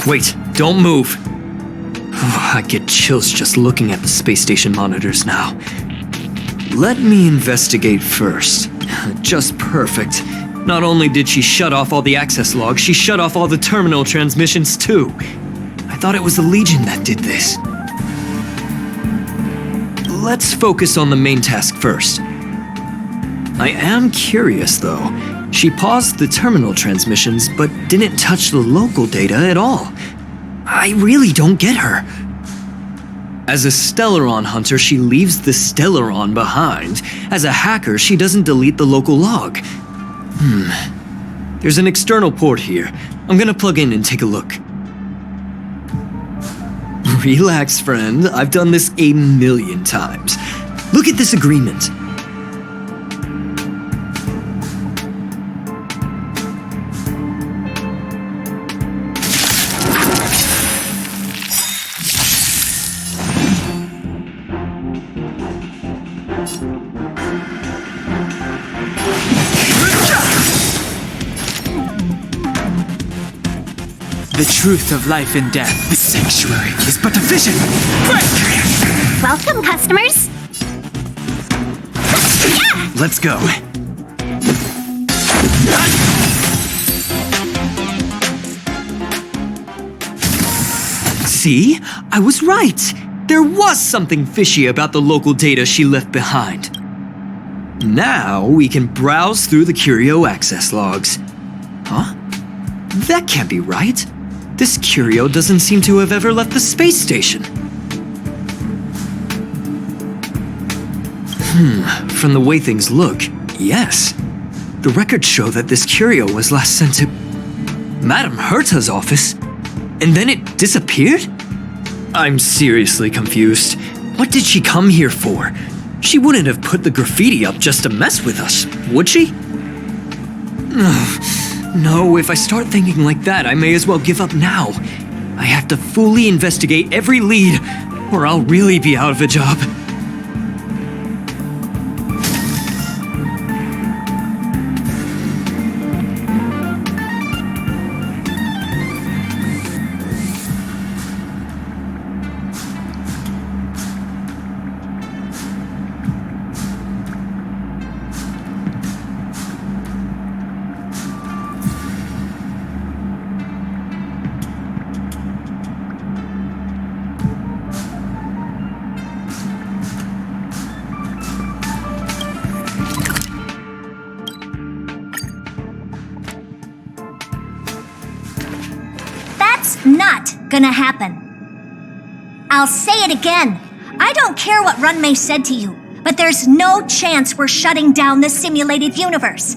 S10: Wait, don't move. I get chills just looking at the space station monitors now. Let me investigate first. Just perfect. Not only did she shut off all the access logs, she shut off all the terminal transmissions too. I thought it was the Legion that did this. Let's focus on the main task first. I am curious though. She paused the terminal transmissions, but didn't touch the local data at all. I really don't get her. As a Stellaron hunter, she leaves the Stellaron behind. As a hacker, she doesn't delete the local log. There's an external port here. I'm gonna plug in and take a look. Relax, friend. I've done this 1,000,000 times. Look at this agreement.
S1: The truth of life and death, the sanctuary, is but a vision. Break!
S11: Welcome, customers.
S1: Let's go.
S10: See? I was right. There was something fishy about the local data she left behind. Now we can browse through the Curio access logs. Huh? That can't be right. This Curio doesn't seem to have ever left the space station. From the way things look, yes. The records show that this Curio was last sent to Madame Herta's office, and then it disappeared? I'm seriously confused. What did she come here for? She wouldn't have put the graffiti up just to mess with us, would she? No, if I start thinking like that, I may as well give up now. I have to fully investigate every lead, or I'll really be out of a job.
S7: That's not gonna happen. I'll say it again. I don't care what Runmei said to you, but there's no chance we're shutting down this simulated universe.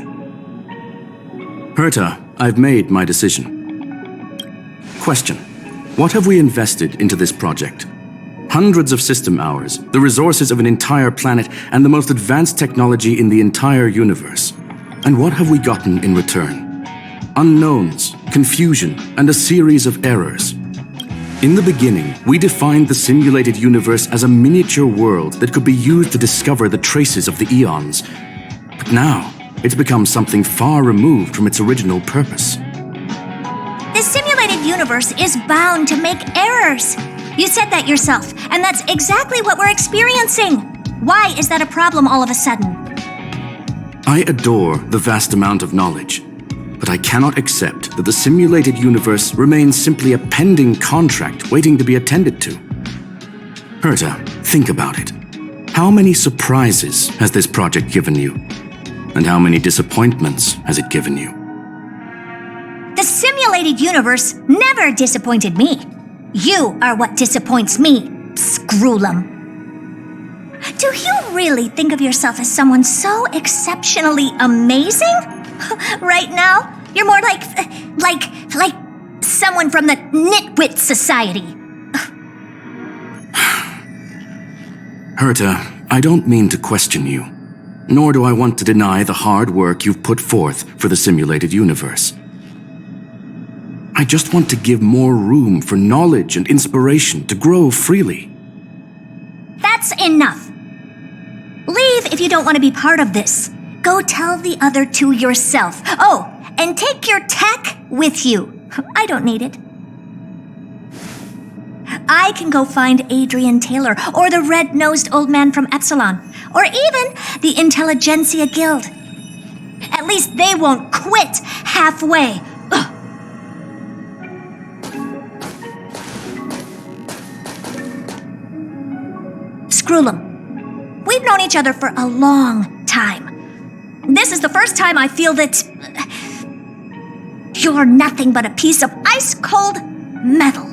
S9: Herta, I've made my decision. Question. What have we invested into this project? Hundreds of system hours, the resources of an entire planet, and the most advanced technology in the entire universe. And what have we gotten in return? Unknowns, confusion, and a series of errors. In the beginning, we defined the simulated universe as a miniature world that could be used to discover the traces of the eons. But now, it's become something far removed from its original purpose.
S7: This simulated universe is bound to make errors. You said that yourself, and that's exactly what we're experiencing. Why is that a problem all of a sudden?
S9: I adore the vast amount of knowledge, but I cannot accept that the simulated universe remains simply a pending contract waiting to be attended to. Herta, think about it. How many surprises has this project given you? And how many disappointments has it given you?
S7: The simulated universe never disappointed me. You are what disappoints me, Scroolum. Do you really think of yourself as someone so exceptionally amazing? Right now, you're more like someone from the Nitwit Society.
S9: Herta, I don't mean to question you, nor do I want to deny the hard work you've put forth for the simulated universe. I just want to give more room for knowledge and inspiration to grow freely.
S7: That's enough. Leave if you don't want to be part of this. Go tell the other two yourself. Oh, and take your tech with you. I don't need it. I can go find Adrian Taylor or the red-nosed old man from Epsilon, or even the Intelligentsia Guild. At least they won't quit halfway. Ugh. Scroolum, we've known each other for a long time. This is the first time I feel that you're nothing but a piece of ice-cold metal.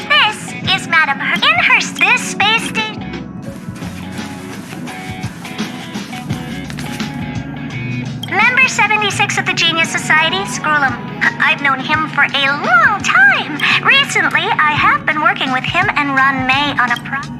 S11: This is Madam Inhurst. This space station. Member 76 of the Genius Society, Scroolum. I've known him for a long time. Recently, I have been working with him and Runmei on a project.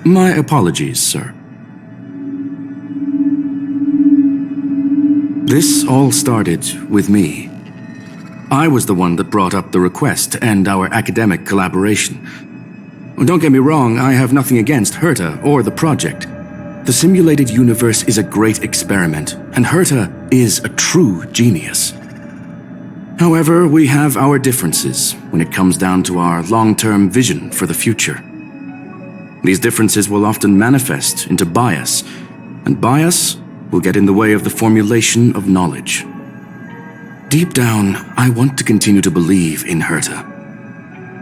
S9: My apologies, sir. This all started with me. I was the one that brought up the request to end our academic collaboration. Don't get me wrong, I have nothing against Herta or the project. The simulated universe is a great experiment, and Herta is a true genius. However, we have our differences when it comes down to our long-term vision for the future. These differences will often manifest into bias, and bias will get in the way of the formulation of knowledge. Deep down, I want to continue to believe in Herta.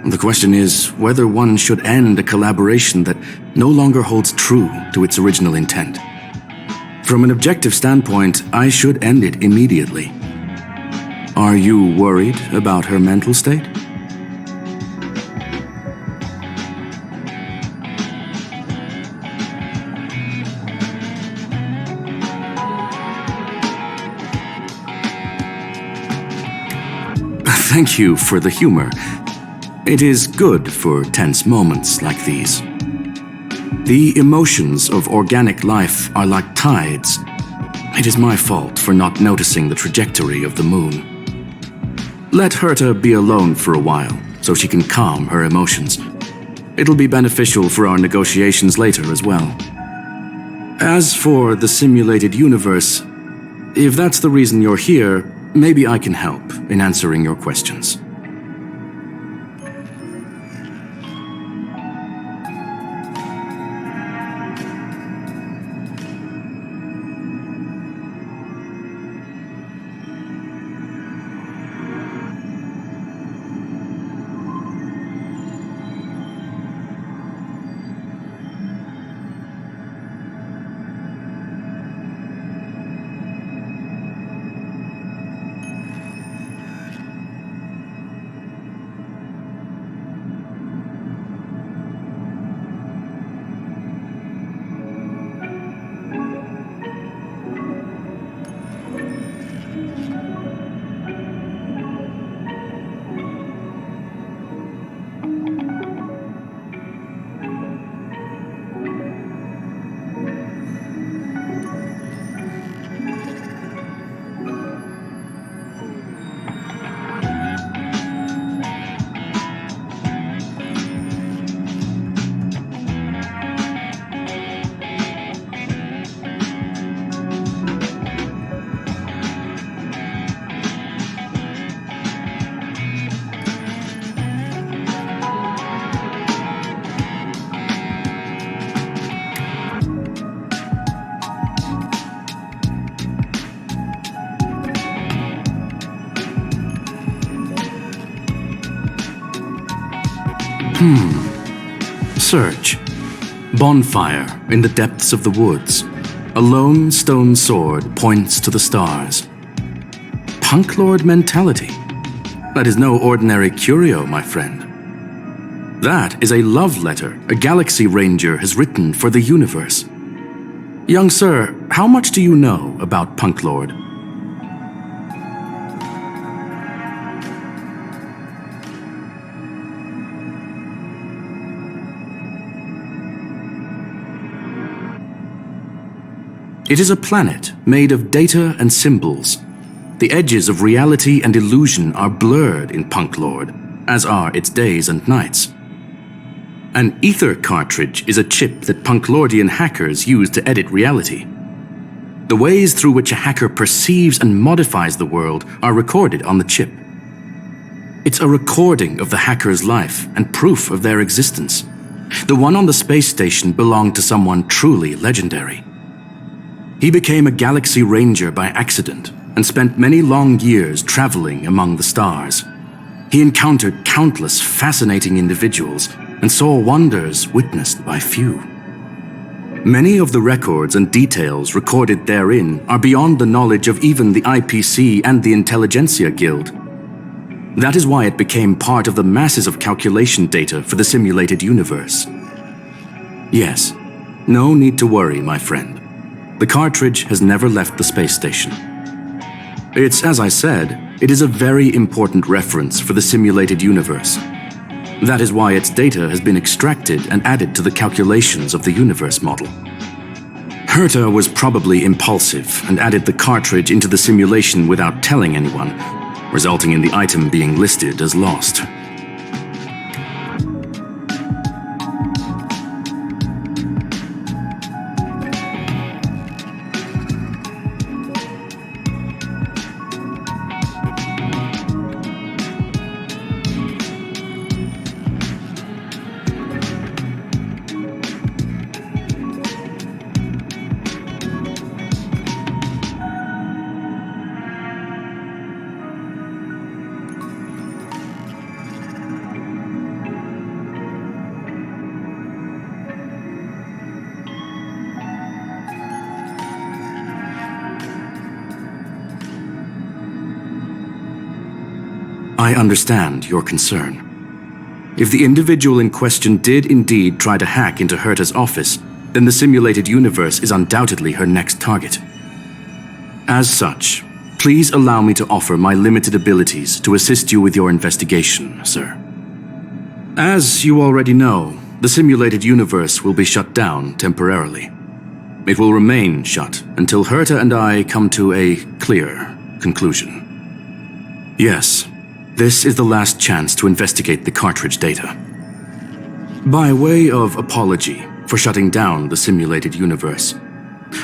S9: The question is whether one should end a collaboration that no longer holds true to its original intent. From an objective standpoint, I should end it immediately. Are you worried about her mental state? Thank you for the humor. It is good for tense moments like these. The emotions of organic life are like tides. It is my fault for not noticing the trajectory of the moon. Let Herta be alone for a while, so she can calm her emotions. It'll be beneficial for our negotiations later as well. As for the simulated universe, if that's the reason you're here, maybe I can help in answering your questions. Search. Bonfire in the depths of the woods. A lone stone sword points to the stars. Punk Lord mentality. That is no ordinary curio, my friend. That is a love letter a Galaxy Ranger has written for the universe. Young sir, how much do you know about Punk Lord? It is a planet made of data and symbols. The edges of reality and illusion are blurred in Punk Lord, as are its days and nights. An ether cartridge is a chip that Punklordian hackers use to edit reality. The ways through which a hacker perceives and modifies the world are recorded on the chip. It's a recording of the hacker's life and proof of their existence. The one on the space station belonged to someone truly legendary. He became a Galaxy Ranger by accident and spent many long years traveling among the stars. He encountered countless fascinating individuals and saw wonders witnessed by few. Many of the records and details recorded therein are beyond the knowledge of even the IPC and the Intelligentsia Guild. That is why it became part of the masses of calculation data for the simulated universe. Yes, no need to worry, my friend. The cartridge has never left the space station. It's, as I said, it is a very important reference for the simulated universe. That is why its data has been extracted and added to the calculations of the universe model. Herta was probably impulsive and added the cartridge into the simulation without telling anyone, resulting in the item being listed as lost. I understand your concern. If the individual in question did indeed try to hack into Herta's office, then the simulated universe is undoubtedly her next target. As such, please allow me to offer my limited abilities to assist you with your investigation, sir. As you already know, the simulated universe will be shut down temporarily. It will remain shut until Herta and I come to a clear conclusion. Yes, this is the last chance to investigate the cartridge data. By way of apology for shutting down the simulated universe,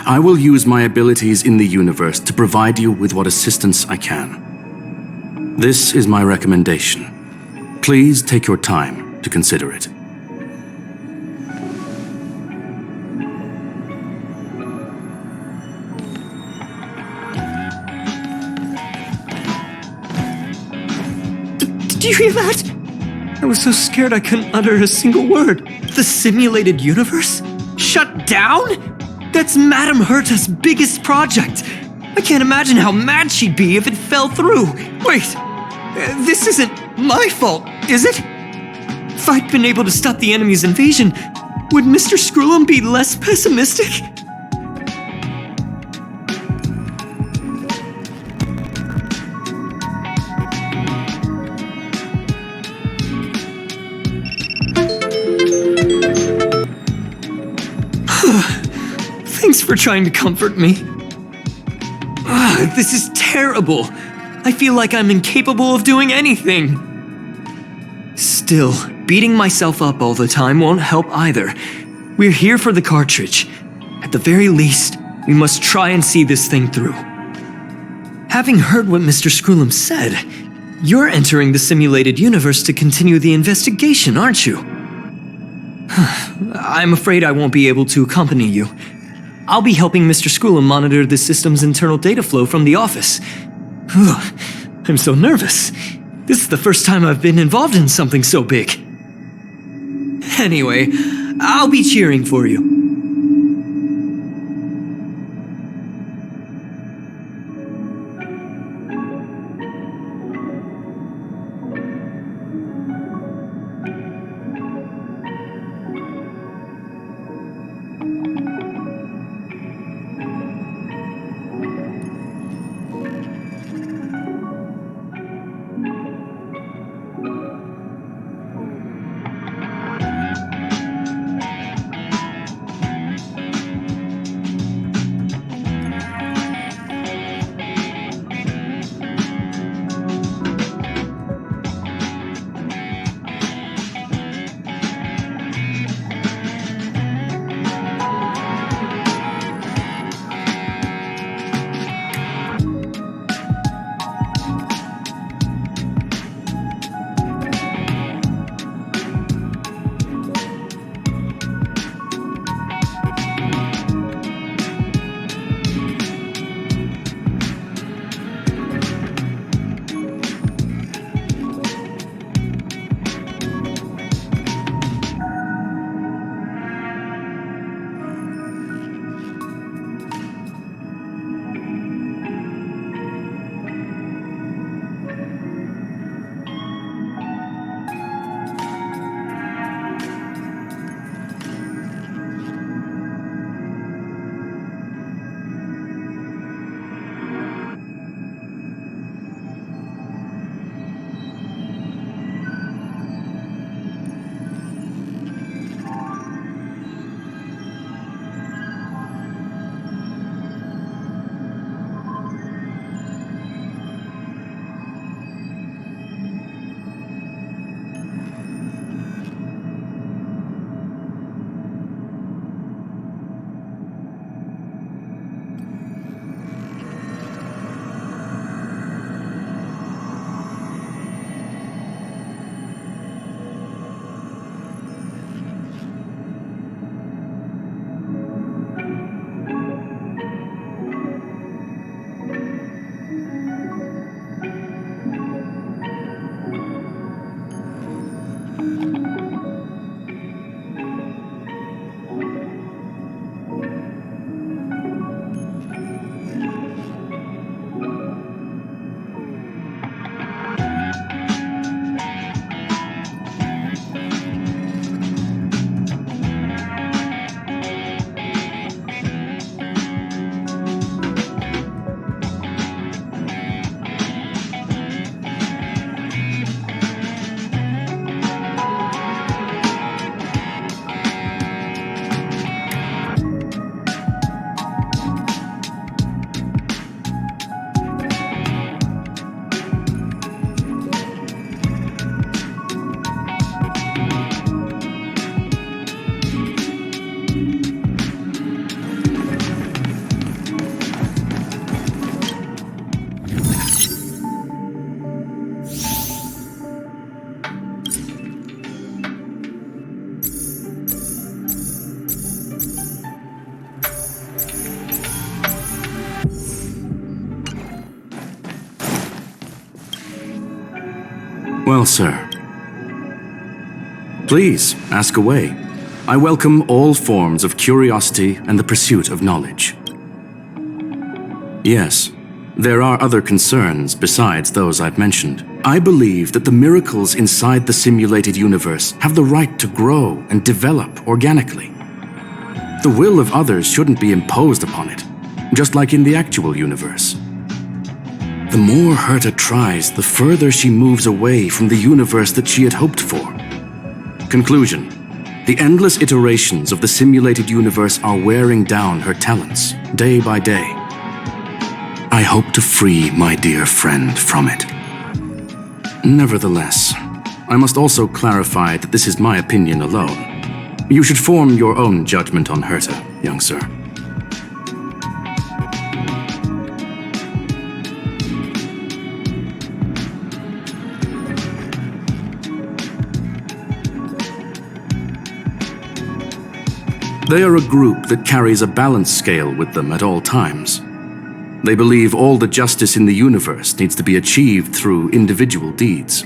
S9: I will use my abilities in the universe to provide you with what assistance I can. This is my recommendation. Please take your time to consider it.
S10: Did you hear that? I was so scared I couldn't utter a single word. The simulated universe? Shut down? That's Madame Herta's biggest project. I can't imagine how mad she'd be if it fell through. Wait, this isn't my fault, is it? If I'd been able to stop the enemy's invasion, would Mr. Screw'em be less pessimistic? Thanks for trying to comfort me. This is terrible. I feel like I'm incapable of doing anything. Still, beating myself up all the time won't help either. We're here for the cartridge. At the very least, we must try and see this thing through. Having heard what Mr. Screw'em said, you're entering the simulated universe to continue the investigation, aren't you? I'm afraid I won't be able to accompany you. I'll be helping Mr. Screw'em monitor the system's internal data flow from the office. I'm so nervous. This is the first time I've been involved in something so big. Anyway, I'll be cheering for you.
S9: Well, sir. Please, ask away. I welcome all forms of curiosity and the pursuit of knowledge. Yes, there are other concerns besides those I've mentioned. I believe that the miracles inside the simulated universe have the right to grow and develop organically. The will of others shouldn't be imposed upon it, just like in the actual universe. The more Herta tries, the further she moves away from the universe that she had hoped for. Conclusion: the endless iterations of the simulated universe are wearing down her talents, day by day. I hope to free my dear friend from it. Nevertheless, I must also clarify that this is my opinion alone. You should form your own judgment on Herta, young sir. They are a group that carries a balance scale with them at all times. They believe all the justice in the universe needs to be achieved through individual deeds.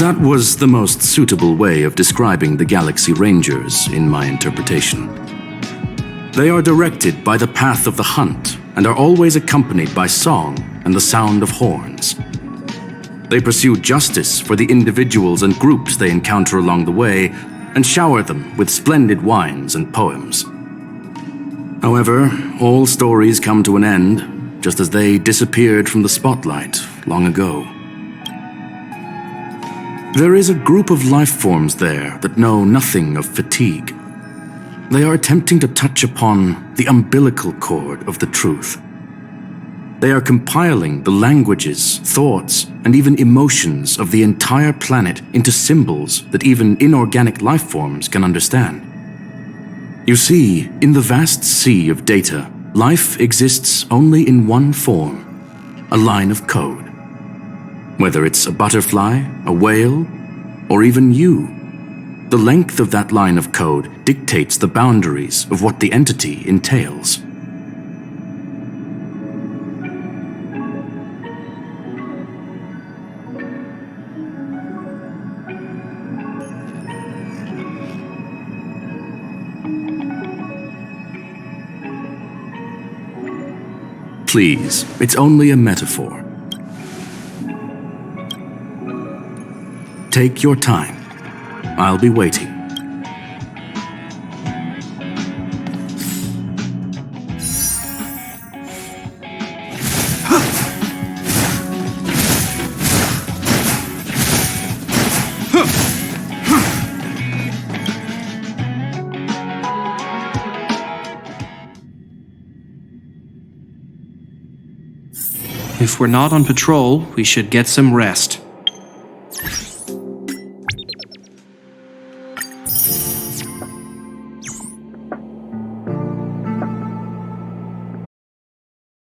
S9: That was the most suitable way of describing the Galaxy Rangers, in my interpretation. They are directed by the path of the hunt and are always accompanied by song and the sound of horns. They pursue justice for the individuals and groups they encounter along the way and shower them with splendid wines and poems. However, all stories come to an end, just as they disappeared from the spotlight long ago. There is a group of life forms there that know nothing of fatigue. They are attempting to touch upon the umbilical cord of the truth. They are compiling the languages, thoughts, and even emotions of the entire planet into symbols that even inorganic life forms can understand. You see, in the vast sea of data, life exists only in one form: a line of code. Whether it's a butterfly, a whale, or even you, the length of that line of code dictates the boundaries of what the entity entails. Please, it's only a metaphor. Take your time. I'll be waiting.
S4: If we're not on patrol, we should get some rest.